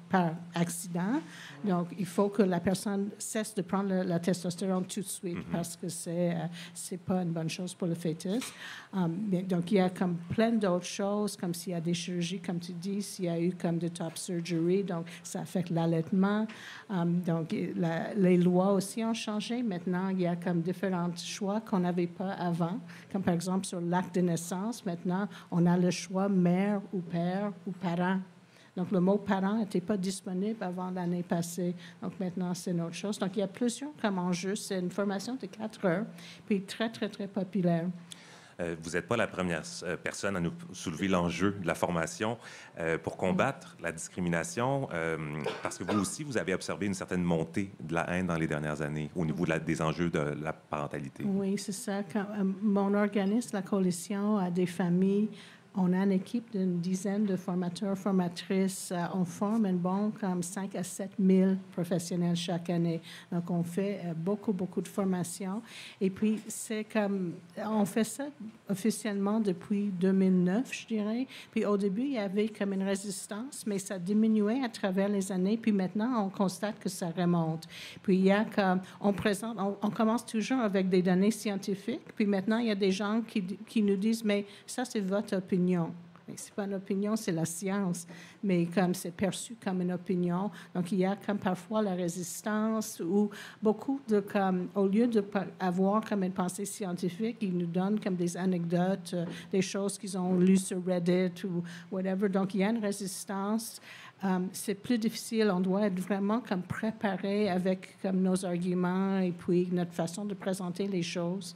par accident, donc il faut que la personne cesse de prendre la testostérone tout de suite parce que c'est pas une bonne chose pour le fœtus. Donc, il y a comme plein d'autres choses, comme s'il y a des chirurgies, comme tu dis, s'il y a eu comme de top surgery, donc ça affecte l'allaitement. Donc, les lois aussi ont changé. Maintenant, il y a comme différents choix qu'on n'avait pas avant, comme par exemple sur l'acte de naissance. Maintenant, on a le choix mère ou père ou parent. Donc, le mot parent n'était pas disponible avant l'année passée. Donc, maintenant, c'est une autre chose. Donc, il y a plusieurs comme enjeux. C'est une formation de 4 heures, puis très, très, très populaire. Vous n'êtes pas la première personne à nous soulever l'enjeu de la formation pour combattre la discrimination, parce que vous aussi, vous avez observé une certaine montée de la haine dans les dernières années au niveau des enjeux de la parentalité. Oui, c'est ça. Mon organisme, la Coalition, a des familles on a une équipe d'une dizaine de formateurs, formatrices. On forme un bon comme 5 à 7 000 professionnels chaque année. Donc, on fait beaucoup, beaucoup de formations. Et puis, c'est comme, on fait ça officiellement depuis 2009, je dirais. Puis, au début, il y avait comme une résistance, mais ça diminuait à travers les années. Puis maintenant, on constate que ça remonte. Puis, il y a comme, on commence toujours avec des données scientifiques. Puis maintenant, il y a des gens qui nous disent, mais ça, c'est votre opinion. C'est pas une opinion, c'est la science, mais comme c'est perçu comme une opinion, donc il y a comme parfois la résistance ou beaucoup de comme au lieu de avoir comme une pensée scientifique, ils nous donnent comme des anecdotes, des choses qu'ils ont lues sur Reddit ou whatever. Donc il y a une résistance. C'est plus difficile. On doit être vraiment comme préparé avec comme nos arguments et puis notre façon de présenter les choses.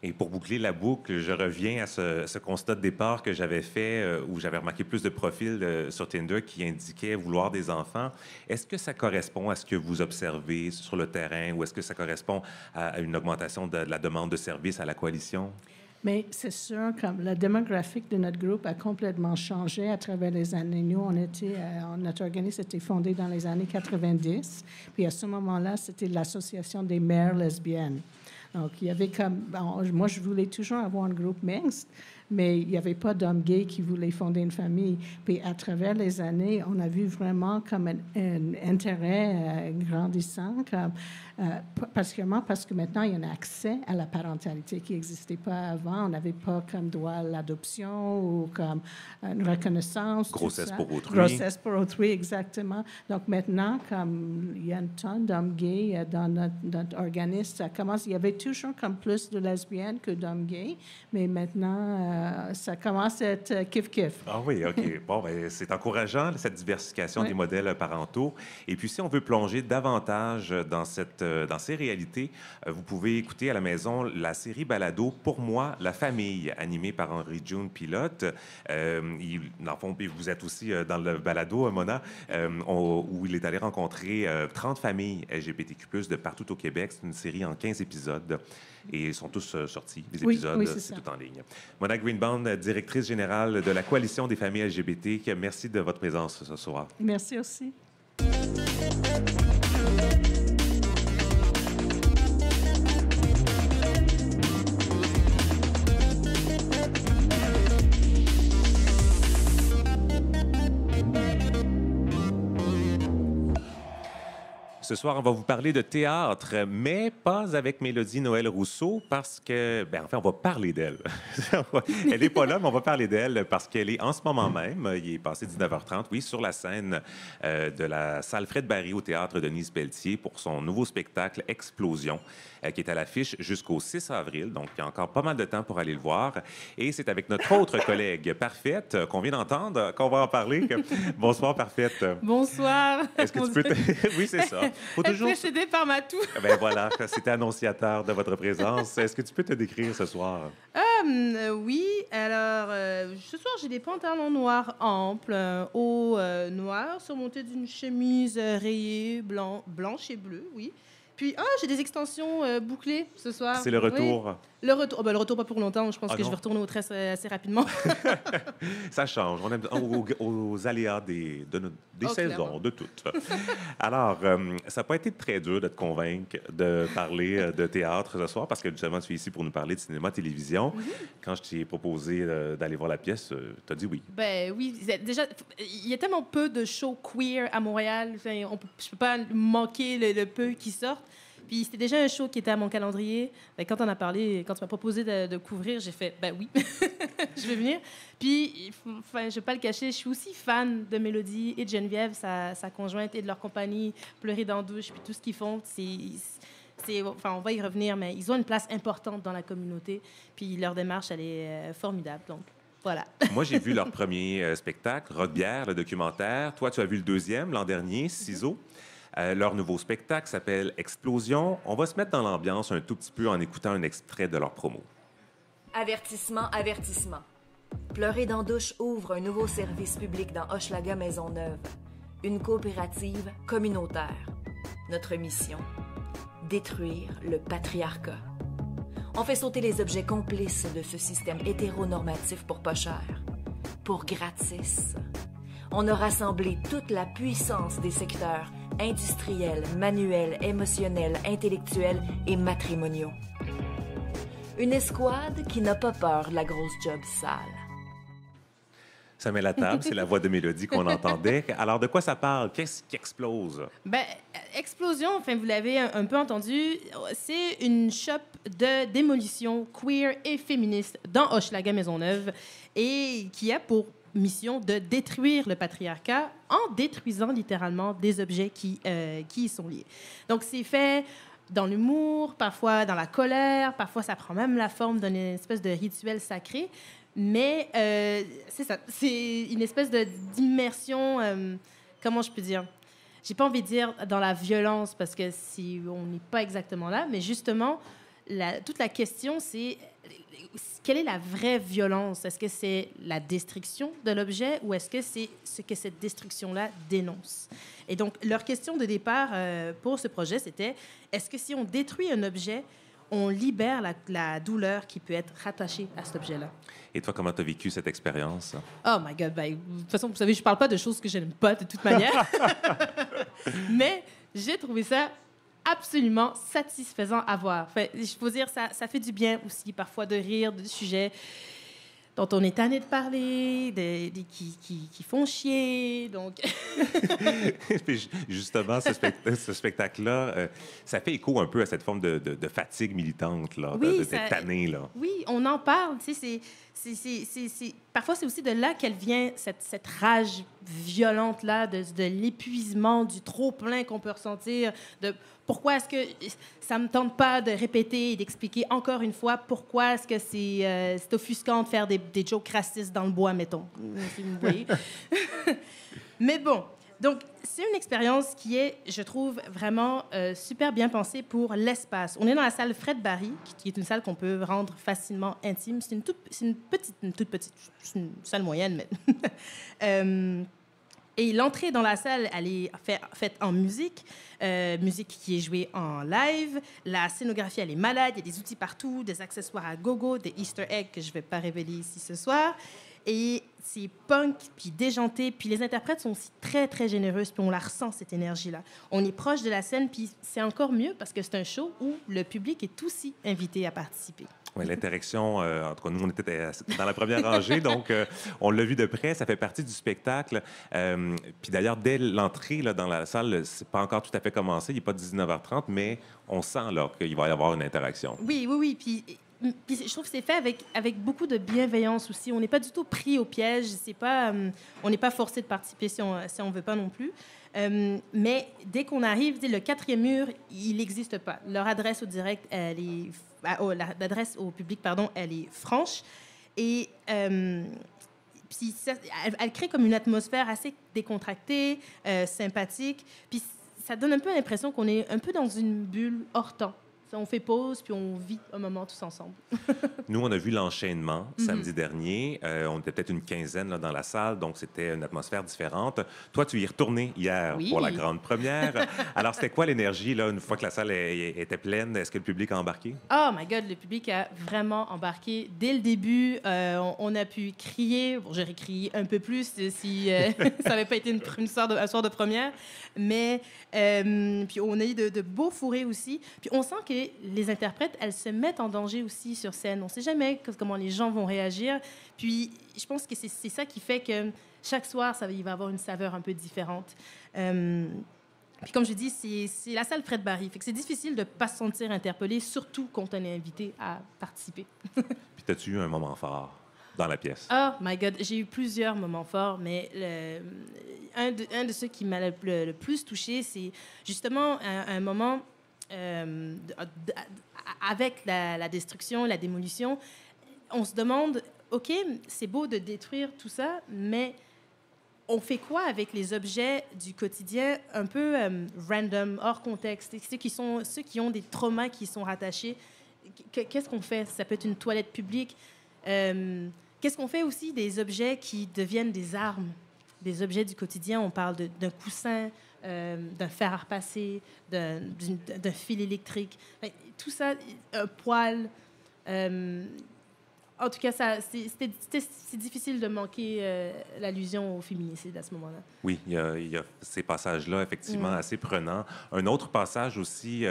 Et pour boucler la boucle, je reviens à ce constat de départ que j'avais fait où j'avais remarqué plus de profils sur Tinder qui indiquaient vouloir des enfants. Est-ce que ça correspond à ce que vous observez sur le terrain ou est-ce que ça correspond à une augmentation de la demande de services à la coalition? Mais c'est sûr que la démographique de notre groupe a complètement changé à travers les années. Nous, notre organisme était fondé dans les années 90. Puis à ce moment-là, c'était l'Association des mères lesbiennes. Donc, il y avait comme... moi, je voulais toujours avoir un groupe mixte, mais il n'y avait pas d'hommes gays qui voulaient fonder une famille. Puis, à travers les années, on a vu vraiment comme un intérêt grandissant, particulièrement parce que maintenant, il y a un accès à la parentalité qui n'existait pas avant. On n'avait pas comme droit à l'adoption ou comme une reconnaissance. Grossesse pour autrui. Grossesse pour autrui, exactement. Donc, maintenant, comme il y a une tonne d'hommes gays dans notre organisme, ça commence... Il y avait toujours comme plus de lesbiennes que d'hommes gays, mais maintenant, ça commence à être kiff-kiff. Ah oui, OK. Bon, bien, c'est encourageant, cette diversification des modèles parentaux. Et puis, si on veut plonger davantage dans ces réalités, vous pouvez écouter à la maison la série balado « Pour moi, la famille », animée par Henri June Pilote. Dans le fond, vous êtes aussi dans le balado, Mona, où il est allé rencontrer 30 familles LGBTQ+, de partout au Québec. C'est une série en 15 épisodes. Et ils sont tous sortis, les épisodes, c'est tout en ligne. Mona Greenbaum, directrice générale de la Coalition des familles LGBT, merci de votre présence ce soir. Merci aussi. Ce soir, on va vous parler de théâtre, mais pas avec Mélodie Noël Rousseau, parce que, enfin, on va parler d'elle. Elle n'est pas là, mais on va parler d'elle parce qu'elle est en ce moment même, il est passé 19h30, oui, sur la scène de la salle Fred Barry au théâtre Denise Pelletier pour son nouveau spectacle Explosion, qui est à l'affiche jusqu'au 6 avril. Donc, il y a encore pas mal de temps pour aller le voir. Et c'est avec notre autre collègue, Parfaite, qu'on vient d'entendre, qu'on va en parler. Bonsoir, Parfaite. Bonsoir. Est-ce que tu peux... Oui, c'est ça. Faut toujours... Précédé par Matou. Ben voilà, c'était annonciateur de votre présence. Est-ce que tu peux te décrire ce soir? Oui, alors, ce soir, j'ai des pantalons noirs amples, haut noir, surmontés d'une chemise rayée, blanche et bleue, oui. Puis, j'ai des extensions bouclées ce soir. C'est le retour. Oui. Le retour, pas pour longtemps. Je pense que non? je vais retourner aux tresses assez rapidement. Ça change. On aime aux aléas des saisons, clairement. De toutes. Alors, ça n'a pas été très dur de te convaincre de parler de théâtre ce soir, parce que justement, tu es ici pour nous parler de cinéma-télévision. Quand je t'ai proposé d'aller voir la pièce, tu as dit oui. Ben oui. Déjà, il y a tellement peu de shows queer à Montréal. Enfin, je ne peux pas manquer le peu qui sortent. Puis c'était déjà un show qui était à mon calendrier. Quand on a parlé, quand tu m'as proposé de couvrir, j'ai fait, ben oui, je vais venir. Puis, je ne vais pas le cacher, je suis aussi fan de Mélodie et de Geneviève, sa conjointe, et de leur compagnie, Pleurer dans la douche, puis tout ce qu'ils font. On va y revenir, mais ils ont une place importante dans la communauté. Puis leur démarche, elle est formidable. Donc, voilà. Moi, j'ai vu leur premier spectacle, Rock-Bière, le documentaire. Toi, tu as vu le deuxième l'an dernier, Ciseaux. Leur nouveau spectacle s'appelle Explosion. On va se mettre dans l'ambiance un tout petit peu en écoutant un extrait de leur promo. Avertissement, avertissement. Pleurer dans douche ouvre un nouveau service public dans Hochelaga Maisonneuve. Une coopérative communautaire. Notre mission, détruire le patriarcat. On fait sauter les objets complices de ce système hétéronormatif pour pas cher. pour gratis. On a rassemblé toute la puissance des secteurs industriels, manuels, émotionnels, intellectuels et matrimoniaux. Une escouade qui n'a pas peur de la grosse job sale. Ça met la table, c'est la voix de Mélodie qu'on entendait. Alors, de quoi ça parle? Qu'est-ce qui explose? Ben, Explosion, enfin, vous l'avez un peu entendu, c'est une shop de démolition queer et féministe dans Hochelaga Maisonneuve et qui a pour mission de détruire le patriarcat en détruisant littéralement des objets qui y sont liés. Donc, c'est fait dans l'humour, parfois dans la colère, parfois ça prend même la forme d'une espèce de rituel sacré. Mais c'est ça, c'est une espèce d'immersion, comment je peux dire? J'ai pas envie de dire dans la violence, parce que si on n'est pas exactement là, mais justement, toute la question, c'est quelle est la vraie violence? Est-ce que c'est la destruction de l'objet ou est-ce que c'est ce que cette destruction-là dénonce? Et donc, leur question de départ pour ce projet, c'était, est-ce que si on détruit un objet, on libère la douleur qui peut être rattachée à cet objet-là? Et toi, comment tu as vécu cette expérience? Oh my God! Ben, de toute façon, vous savez, je parle pas de choses que je n'aime pas de toute manière. Mais j'ai trouvé ça absolument satisfaisant à voir. Enfin, je peux dire, ça fait du bien aussi parfois de rire de sujets dont on est tanné de parler, qui font chier. Donc... Puis justement, ce spectacle-là, ça fait écho un peu à cette forme de fatigue militante, là, oui, d'être tanné, là. Oui, on en parle. Tu sais, parfois, c'est aussi de là qu'elle vient, cette rage violente-là, de l'épuisement, du trop-plein qu'on peut ressentir, de pourquoi est-ce que ça ne me tente pas de répéter et d'expliquer encore une fois pourquoi est-ce que c'est offusquant de faire des jokes racistes dans le bois, mettons, si vous voyez. Mais bon, donc c'est une expérience qui est, je trouve, vraiment super bien pensée pour l'espace. On est dans la salle Fred Barry, qui est une salle qu'on peut rendre facilement intime. C'est une toute petite, c'est une salle moyenne, mais... Et l'entrée dans la salle, elle est faite en musique, musique qui est jouée en live. La scénographie, elle est malade. Il y a des outils partout, des accessoires à gogo, des Easter eggs que je ne vais pas révéler ici ce soir. Et c'est punk, puis déjanté, puis les interprètes sont aussi très, très généreuses, puis on la ressent, cette énergie-là. On est proche de la scène, puis c'est encore mieux parce que c'est un show où le public est aussi invité à participer. Oui, l'interaction, en tout cas, nous, on était dans la première rangée, donc on l'a vu de près, ça fait partie du spectacle. Puis d'ailleurs, dès l'entrée là, dans la salle, c'est pas encore tout à fait commencé, il n'est pas 19h30, mais on sent là, qu'il va y avoir une interaction. Oui, puis je trouve que c'est fait avec beaucoup de bienveillance aussi. On n'est pas du tout pris au piège, on n'est pas forcé de participer si on ne veut pas non plus. Mais dès qu'on arrive, le 4e mur, il n'existe pas. Leur adresse au direct, l'adresse au public, pardon, elle est franche. Et puis elle crée comme une atmosphère assez décontractée, sympathique. Puis ça donne un peu l'impression qu'on est un peu dans une bulle hors temps. On fait pause, puis on vit un moment tous ensemble. Nous, on a vu l'enchaînement samedi dernier. On était peut-être une quinzaine là, dans la salle, donc c'était une atmosphère différente. Toi, tu y es retourné hier pour la grande première. Alors, c'était quoi l'énergie, là, une fois que la salle était pleine? Est-ce que le public a embarqué? Oh my God, le public a vraiment embarqué. Dès le début, on a pu crier. Bon, j'aurais crié un peu plus si ça n'avait pas été un soir de première. Mais puis on a eu de beaux fourrés aussi. Puis on sent que les interprètes, elles se mettent en danger aussi sur scène. On ne sait jamais comment les gens vont réagir. Puis je pense que c'est ça qui fait que chaque soir, il va avoir une saveur un peu différente. Puis comme je dis, c'est la salle Fred Barry. Fait que c'est difficile de ne pas se sentir interpellé, surtout quand on est invité à participer. Puis as-tu eu un moment fort dans la pièce? Oh my God, j'ai eu plusieurs moments forts, mais un de ceux qui m'a le plus touchée, c'est justement un moment... avec la destruction, la démolition, on se demande, OK, c'est beau de détruire tout ça, mais on fait quoi avec les objets du quotidien un peu random, hors contexte, ceux qui ont des traumas qui sont rattachés? Qu'est-ce qu'on fait? Ça peut être une toilette publique. Qu'est-ce qu'on fait aussi des objets qui deviennent des armes? Des objets du quotidien, on parle d'un coussin, d'un fer à repasser, d'un fil électrique. Tout ça, un poêle. en tout cas, c'est difficile de manquer l'allusion au féminicide à ce moment-là. Oui, il y a ces passages-là, effectivement, assez prenants. Un autre passage aussi,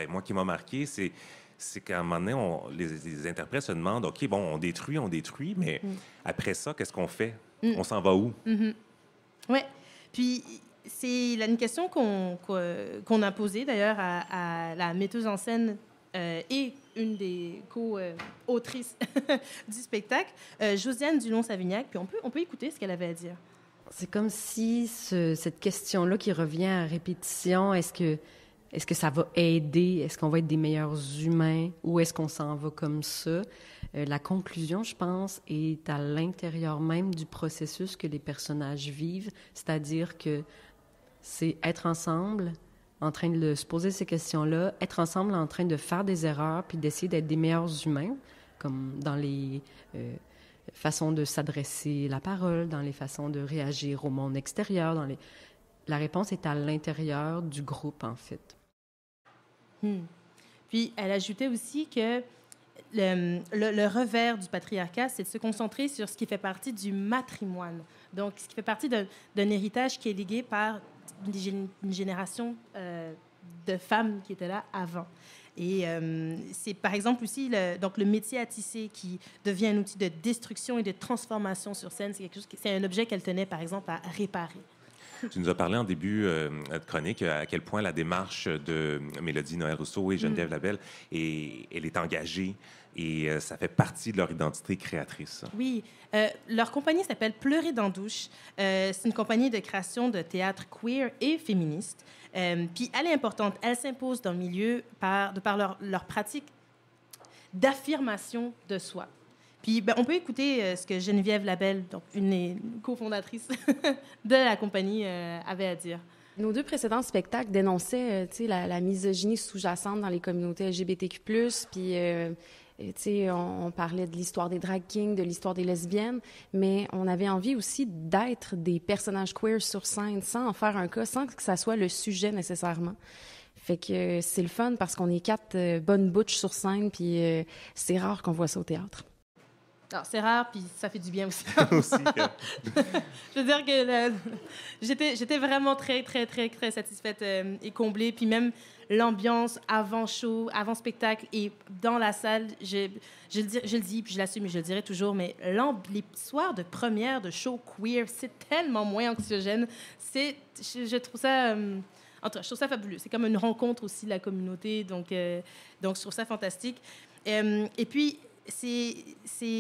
moi, qui m'a marqué, c'est qu'à un moment donné, les interprètes se demandent, OK, bon, on détruit, mais après ça, qu'est-ce qu'on fait? On s'en va où? Oui. Puis, c'est une question qu'on a posée, d'ailleurs, à la metteuse en scène et une des co-autrices du spectacle, Josiane Dulon-Savignac. Puis on peut écouter ce qu'elle avait à dire. C'est comme si cette question-là qui revient à répétition, est-ce que ça va aider? Est-ce qu'on va être des meilleurs humains? Ou est-ce qu'on s'en va comme ça? La conclusion, je pense, est à l'intérieur même du processus que les personnages vivent, c'est-à-dire que c'est être ensemble, en train de se poser ces questions-là, être ensemble en train de faire des erreurs puis d'essayer d'être des meilleurs humains, comme dans les façons de s'adresser la parole, dans les façons de réagir au monde extérieur. La réponse est à l'intérieur du groupe, en fait. Puis, elle ajoutait aussi que le revers du patriarcat, c'est de se concentrer sur ce qui fait partie du matrimoine. Donc, ce qui fait partie d'un héritage qui est légué par une génération de femmes qui étaient là avant. Et c'est par exemple aussi le métier à tisser qui devient un outil de destruction et de transformation sur scène. C'est un objet qu'elle tenait par exemple à réparer. Tu nous as parlé en début de chronique à quel point la démarche de Mélodie Noël-Rousseau et Geneviève Labelle, elle est engagée et ça fait partie de leur identité créatrice. Oui. Leur compagnie s'appelle Pleurer dans douche. C'est une compagnie de création de théâtre queer et féministe. Puis elle est importante. Elle s'impose dans le milieu de par leur pratique d'affirmation de soi. Puis, on peut écouter ce que Geneviève Labelle, donc une des cofondatrices de la compagnie, avait à dire. Nos 2 précédents spectacles dénonçaient la misogynie sous-jacente dans les communautés LGBTQ+, puis on parlait de l'histoire des drag kings, de l'histoire des lesbiennes, mais on avait envie aussi d'être des personnages queer sur scène, sans en faire un cas, sans que ça soit le sujet nécessairement. Fait que c'est le fun parce qu'on est 4 bonnes butches sur scène, puis c'est rare qu'on voit ça au théâtre. Alors, c'est rare, puis ça fait du bien aussi. Je veux dire que j'étais vraiment très, très, très, très satisfaite et comblée. Puis même l'ambiance avant show, avant spectacle et dans la salle, je le dis, puis je l'assume et je le dirai toujours, mais les soirs de première de show queer, c'est tellement moins anxiogène. Je trouve ça... en tout cas, je trouve ça fabuleux. C'est comme une rencontre aussi de la communauté, donc je trouve ça fantastique. Et puis...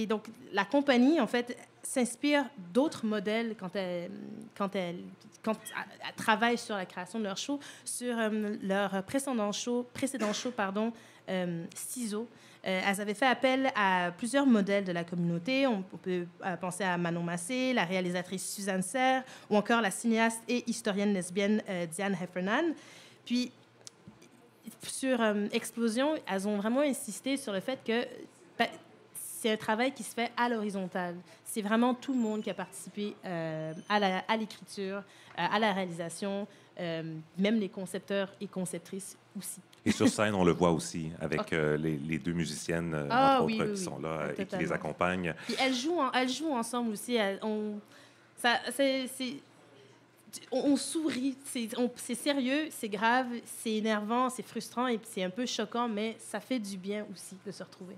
donc la compagnie en fait s'inspire d'autres modèles quand elle travaille sur la création de leur show, sur leur précédent show, Ciseaux. Elles avaient fait appel à plusieurs modèles de la communauté. On peut penser à Manon Massé, la réalisatrice Suzanne Serre, ou encore la cinéaste et historienne lesbienne Diane Heffernan. Puis sur Explosion, elles ont vraiment insisté sur le fait que c'est un travail qui se fait à l'horizontale. C'est vraiment tout le monde qui a participé à l'écriture, à la réalisation, même les concepteurs et conceptrices aussi. Et sur scène, on le voit aussi avec les 2 musiciennes, entre autres, qui sont là et qui les accompagnent. Puis elles jouent ensemble aussi. On sourit. C'est sérieux, c'est grave, c'est énervant, c'est frustrant et c'est un peu choquant, mais ça fait du bien aussi de se retrouver.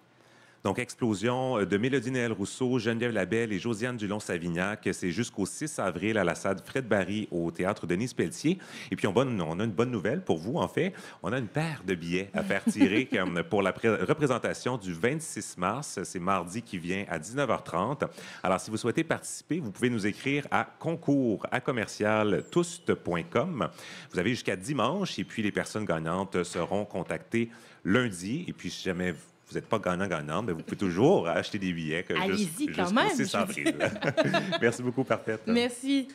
Donc, Explosion de Mélodie Noël-Rousseau, Geneviève Labelle et Josiane Dulon-Savignac. C'est jusqu'au 6 avril à la salle Fred Barry au Théâtre Denise-Pelletier. Et puis, on a une bonne nouvelle pour vous, en fait. On a une paire de billets à faire tirer pour la représentation du 26 mars. C'est mardi qui vient à 19h30. Alors, si vous souhaitez participer, vous pouvez nous écrire à concours@commercialtoust.com. Vous avez jusqu'à dimanche et puis les personnes gagnantes seront contactées lundi. Et puis, si jamais vous n'êtes pas gagnant-gagnante, mais vous pouvez toujours acheter des billets allez-y quand même, jusqu'au 6 avril. Merci beaucoup, Parfaite. Merci.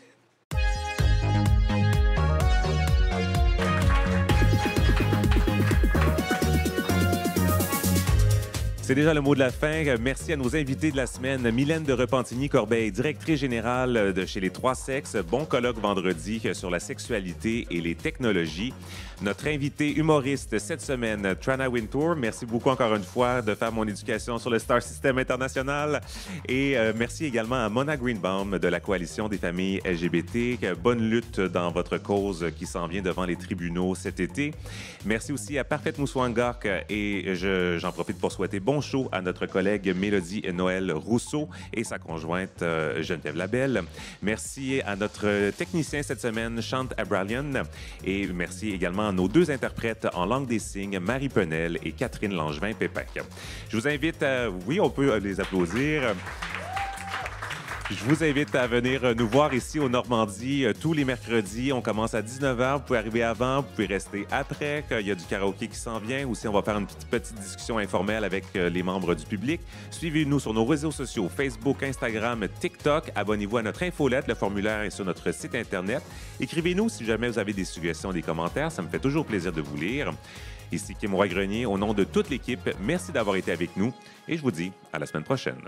C'est déjà le mot de la fin. Merci à nos invités de la semaine. Mylène de Repentigny-Corbeil, directrice générale de chez Les Trois Sexes. Bon colloque vendredi sur la sexualité et les technologies. Notre invité humoriste cette semaine, Trana Wintour. Merci beaucoup encore une fois de faire mon éducation sur le Star System international. Et merci également à Mona Greenbaum de la Coalition des familles LGBT. Bonne lutte dans votre cause qui s'en vient devant les tribunaux cet été. Merci aussi à Parfaite Moussoangok et j'en profite pour souhaiter bon show à notre collègue Mélodie Noël Rousseau et sa conjointe Geneviève Labelle. Merci à notre technicien cette semaine, Chante Abralian. Et merci également à nos deux interprètes en langue des signes, Marie Penel et Catherine Langevin-Pépac. Je vous invite à... Oui, on peut les applaudir. Je vous invite à venir nous voir ici au Normandie tous les mercredis. On commence à 19h. Vous pouvez arriver avant, vous pouvez rester après. Il y a du karaoké qui s'en vient. Aussi, on va faire une petite discussion informelle avec les membres du public. Suivez-nous sur nos réseaux sociaux, Facebook, Instagram, TikTok. Abonnez-vous à notre infolette. Le formulaire est sur notre site Internet. Écrivez-nous si jamais vous avez des suggestions, des commentaires. Ça me fait toujours plaisir de vous lire. Ici Kim Roy-Grenier, au nom de toute l'équipe, merci d'avoir été avec nous et je vous dis à la semaine prochaine.